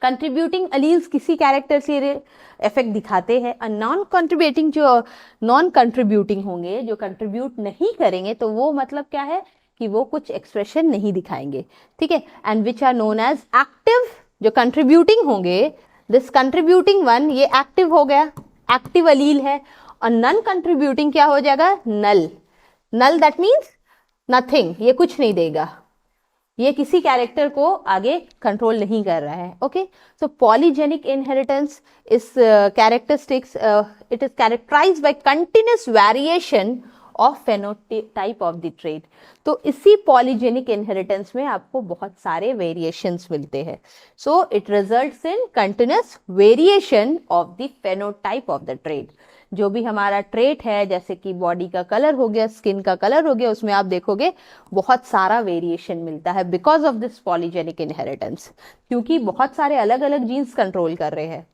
कंट्रीब्यूटिंग अलील्स किसी कैरेक्टर से इफेक्ट दिखाते हैं, और नॉन कंट्रीब्यूटिंग जो नॉन कंट्रीब्यूटिंग होंगे, जो कंट्रीब्यूट नहीं करेंगे, तो वो मतलब क्या है कि वो कुछ एक्सप्रेशन नहीं दिखाएंगे। ठीक है, and which are known as active. जो कंट्रीब्यूटिंग होंगे, दिस कंट्रीब्यूटिंग वन, ये एक्टिव हो गया, एक्टिव अलील है। और नॉन कंट्रीब्यूटिंग क्या हो जाएगा? नल। नल दैट मीन्स नथिंग, ये कुछ नहीं देगा, ये किसी कैरेक्टर को आगे कंट्रोल नहीं कर रहा है। Okay, so polygenic inheritance is characteristics, it is characterized by continuous variation of phenotype of the trait. तो इसी पॉलीजेनिक इनहेरिटेंस में आपको बहुत सारे वेरिएशंस मिलते हैं। So it results in continuous variation of the phenotype of the trait. जो भी हमारा ट्रेट है, जैसे कि बॉडी का कलर हो गया, स्किन का कलर हो गया, उसमें आप देखोगे बहुत सारा वेरिएशन मिलता है because of this polygenic inheritance, क्योंकि बहुत सारे अलग अलग जीन्स कंट्रोल कर रहे हैं।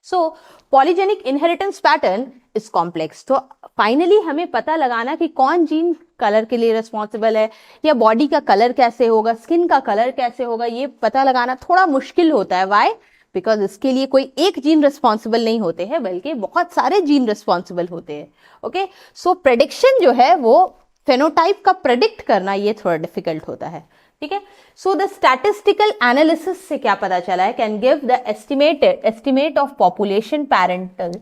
So polygenic inheritance pattern is complex. तो फाइनली हमें पता लगाना कि कौन जीन कलर के लिए रिस्पॉन्सिबल है, या बॉडी का कलर कैसे होगा, स्किन का कलर कैसे होगा, ये पता लगाना थोड़ा मुश्किल होता है। वाई? बिकॉज इसके लिए कोई एक जीन रिस्पॉन्सिबल नहीं होते हैं, बल्कि बहुत सारे जीन रिस्पॉन्सिबल होते हैं। ओके, सो प्रेडिक्शन जो है वो फेनोटाइप का प्रेडिक्ट करना ये थोड़ा डिफिकल्ट होता है। ठीक है, सो द स्टैटिस्टिकल एनालिसिस से क्या पता चला है? Can give the estimate of population parental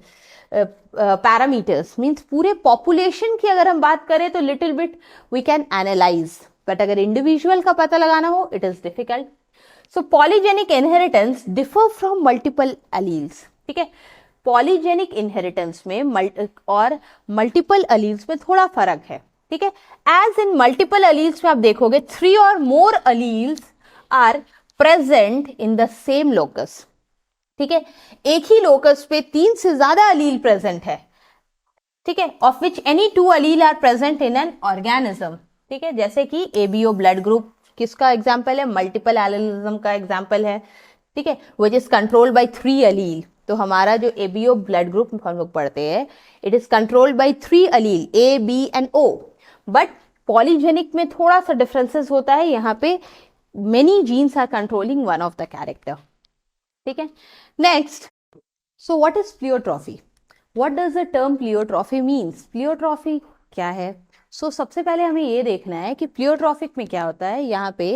parameters. Means पूरे पॉपुलेशन की अगर हम बात करें तो little bit we can analyse, but अगर इंडिविजुअल का पता लगाना हो it is difficult. So polygenic inheritance differ from multiple alleles. ठीक है, पॉलीजेनिक इनहेरिटेंस में और मल्टीपल अलील्स में थोड़ा फर्क है। ठीक है, एज इन मल्टीपल अलील्स में आप देखोगे 3 और more alleles are present in the same locus. ठीक है, एक ही लोकस पे 3 से ज्यादा अलील प्रेजेंट है। ठीक है, of which any 2 allele are present in an organism. ठीक है, जैसे कि एबीओ ब्लड ग्रुप किसका एग्जाम्पल है? मल्टीपल एलिलिज्म का एग्जाम्पल है। ठीक है, which is controlled by 3 allele. तो हमारा जो एबीओ ब्लड ग्रुप हम लोग पढ़ते हैं, it is controlled by 3 allele, A, B and O. But polygenic में थोड़ा सा डिफरेंसेस होता है, यहाँ पे many genes are controlling one of the character. ठीक है, next, so what is pleiotropy? What does the term pleiotropy means? Pleiotropy क्या है? सबसे पहले हमें ये देखना है कि प्लियोट्रॉफिक में क्या होता है। यहाँ पे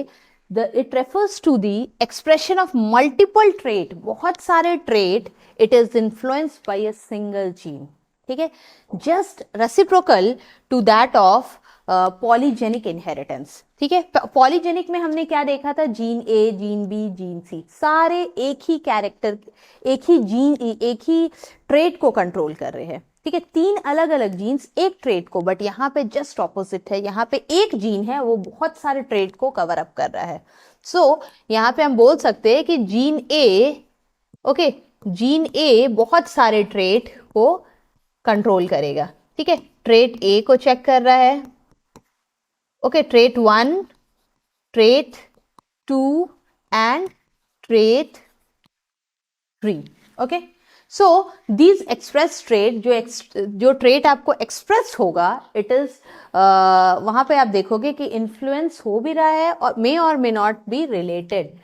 it refers to the expression of multiple trait, बहुत सारे trait, it is influenced by a single gene. ठीक है, just reciprocal to that of polygenic inheritance. ठीक है, पॉलीजेनिक में हमने क्या देखा था? Gene A, gene B, gene C, सारे एक ही कैरेक्टर, एक ही जीन, एक ही ट्रेट को कंट्रोल कर रहे हैं। ठीक है, 3 अलग अलग जीन्स एक ट्रेट को, बट यहाँ पे जस्ट ऑपोजिट है, यहाँ पे एक जीन है वो बहुत सारे ट्रेट को कवर अप कर रहा है। सो यहाँ पे हम बोल सकते हैं कि gene A, okay, gene A बहुत सारे ट्रेट को कंट्रोल करेगा। ठीक है, ट्रेट ए को चेक कर रहा है, okay, trait 1, trait 2 and trait 3। Okay, so these express trait, जो ट्रेट आपको एक्सप्रेस होगा, इट इज वहां पे आप देखोगे कि इन्फ्लुएंस हो भी रहा है और may not be related.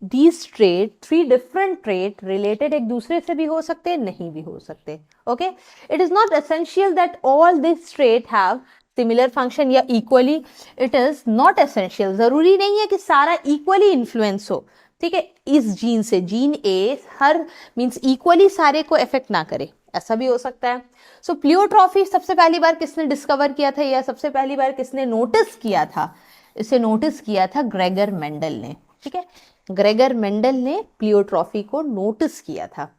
These trait, 3 different trait related एक दूसरे से भी हो सकते हैं, नहीं भी हो सकते। Okay, it is not essential that all this trait have similar function या equally, it is not essential, जरूरी नहीं है कि सारा इक्वली इन्फ्लुएंस हो। ठीक है, इस जीन से, gene A her means equally सारे को इफेक्ट ना करे, ऐसा भी हो सकता है। सो प्लियोट्रॉफी सबसे पहली बार किसने डिस्कवर किया था या सबसे पहली बार किसने नोटिस किया था? इसे नोटिस किया था ग्रेगर मेंडल ने। ठीक है, ग्रेगर मेंडल ने प्लियोट्रॉफी को नोटिस किया था।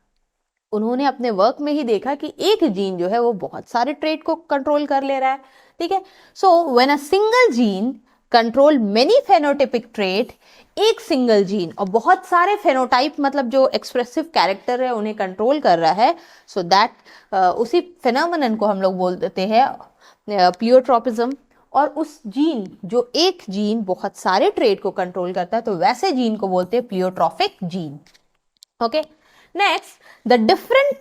उन्होंने अपने वर्क में ही देखा कि एक जीन जो है वो बहुत सारे ट्रेट को कंट्रोल कर ले रहा है। ठीक है, so when a single gene control many phenotypic trait, एक सिंगल जीन और बहुत सारे फेनोटाइप मतलब जो एक्सप्रेसिव कैरेक्टर है उन्हें कंट्रोल कर रहा है, सो दैट उसी फेनोमेनन को हम लोग बोल देते हैं प्लियोट्रॉपिज्म। और उस जीन, जो एक जीन बहुत सारे ट्रेट को कंट्रोल करता है, तो वैसे जीन को बोलते हैं pleiotropic gene. Okay, next, the different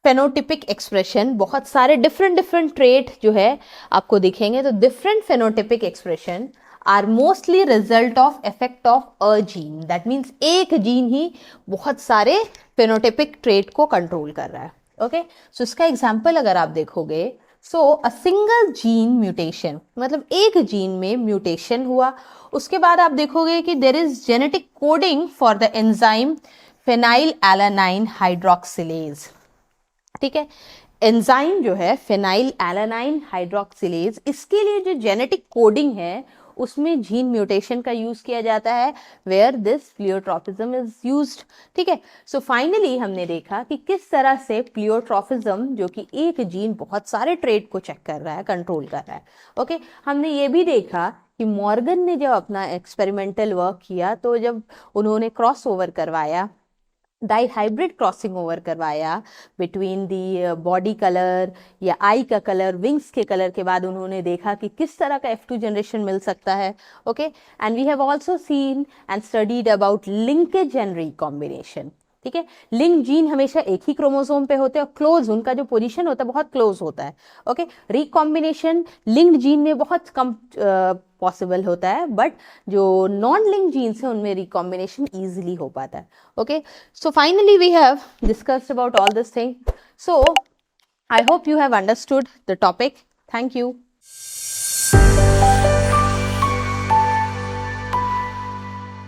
phenotypic expression, बहुत सारे डिफरेंट ट्रेट जो है आपको दिखेंगे, तो different phenotypic expression are mostly result of effect of a gene. That means एक जीन ही बहुत सारे फेनोटिपिक ट्रेट को कंट्रोल कर रहा है। ओके, सो इसका एग्जाम्पल अगर आप देखोगे, सो अ सिंगल जीन म्यूटेशन, मतलब एक जीन में म्यूटेशन हुआ, उसके बाद आप देखोगे कि there is genetic coding for the enzyme phenylalanine hydroxylase. ठीक है, एंजाइम जो है फेनाइल एलानाइन हाइड्रोक्सिलेज, इसके लिए जो जेनेटिक कोडिंग है उसमें जीन म्यूटेशन का यूज किया जाता है, वेयर दिस प्लियोट्रॉपिज्म इज यूज्ड। ठीक है, सो फाइनली हमने देखा कि किस तरह से प्लियोट्रॉपिज्म, जो कि एक जीन बहुत सारे ट्रेट को चेक कर रहा है, कंट्रोल कर रहा है। ओके, हमने ये भी देखा कि मॉर्गन ने जब अपना एक्सपेरिमेंटल वर्क किया, तो जब उन्होंने क्रॉस ओवर करवाया, डाई हाइब्रिड क्रॉसिंग ओवर करवाया बिटवीन दी बॉडी कलर या आई का कलर, विंग्स के कलर के बाद उन्होंने देखा कि किस तरह का F2 जनरेशन मिल सकता है। Okay, and we have also seen and studied about linkage and recombination. ठीक है, लिंक जीन हमेशा एक ही क्रोमोसोम पे होते हैं और क्लोज, उनका जो पोजीशन होता है बहुत क्लोज होता है। ओके, रिकॉम्बिनेशन लिंक्ड जीन में बहुत कम पॉसिबल होता है, बट जो नॉन लिंक जीन्स हैं उनमें रिकॉम्बिनेशन इजीली हो पाता है। Okay, so finally we have discussed about all this thing, so I hope you have understood the topic. Thank you.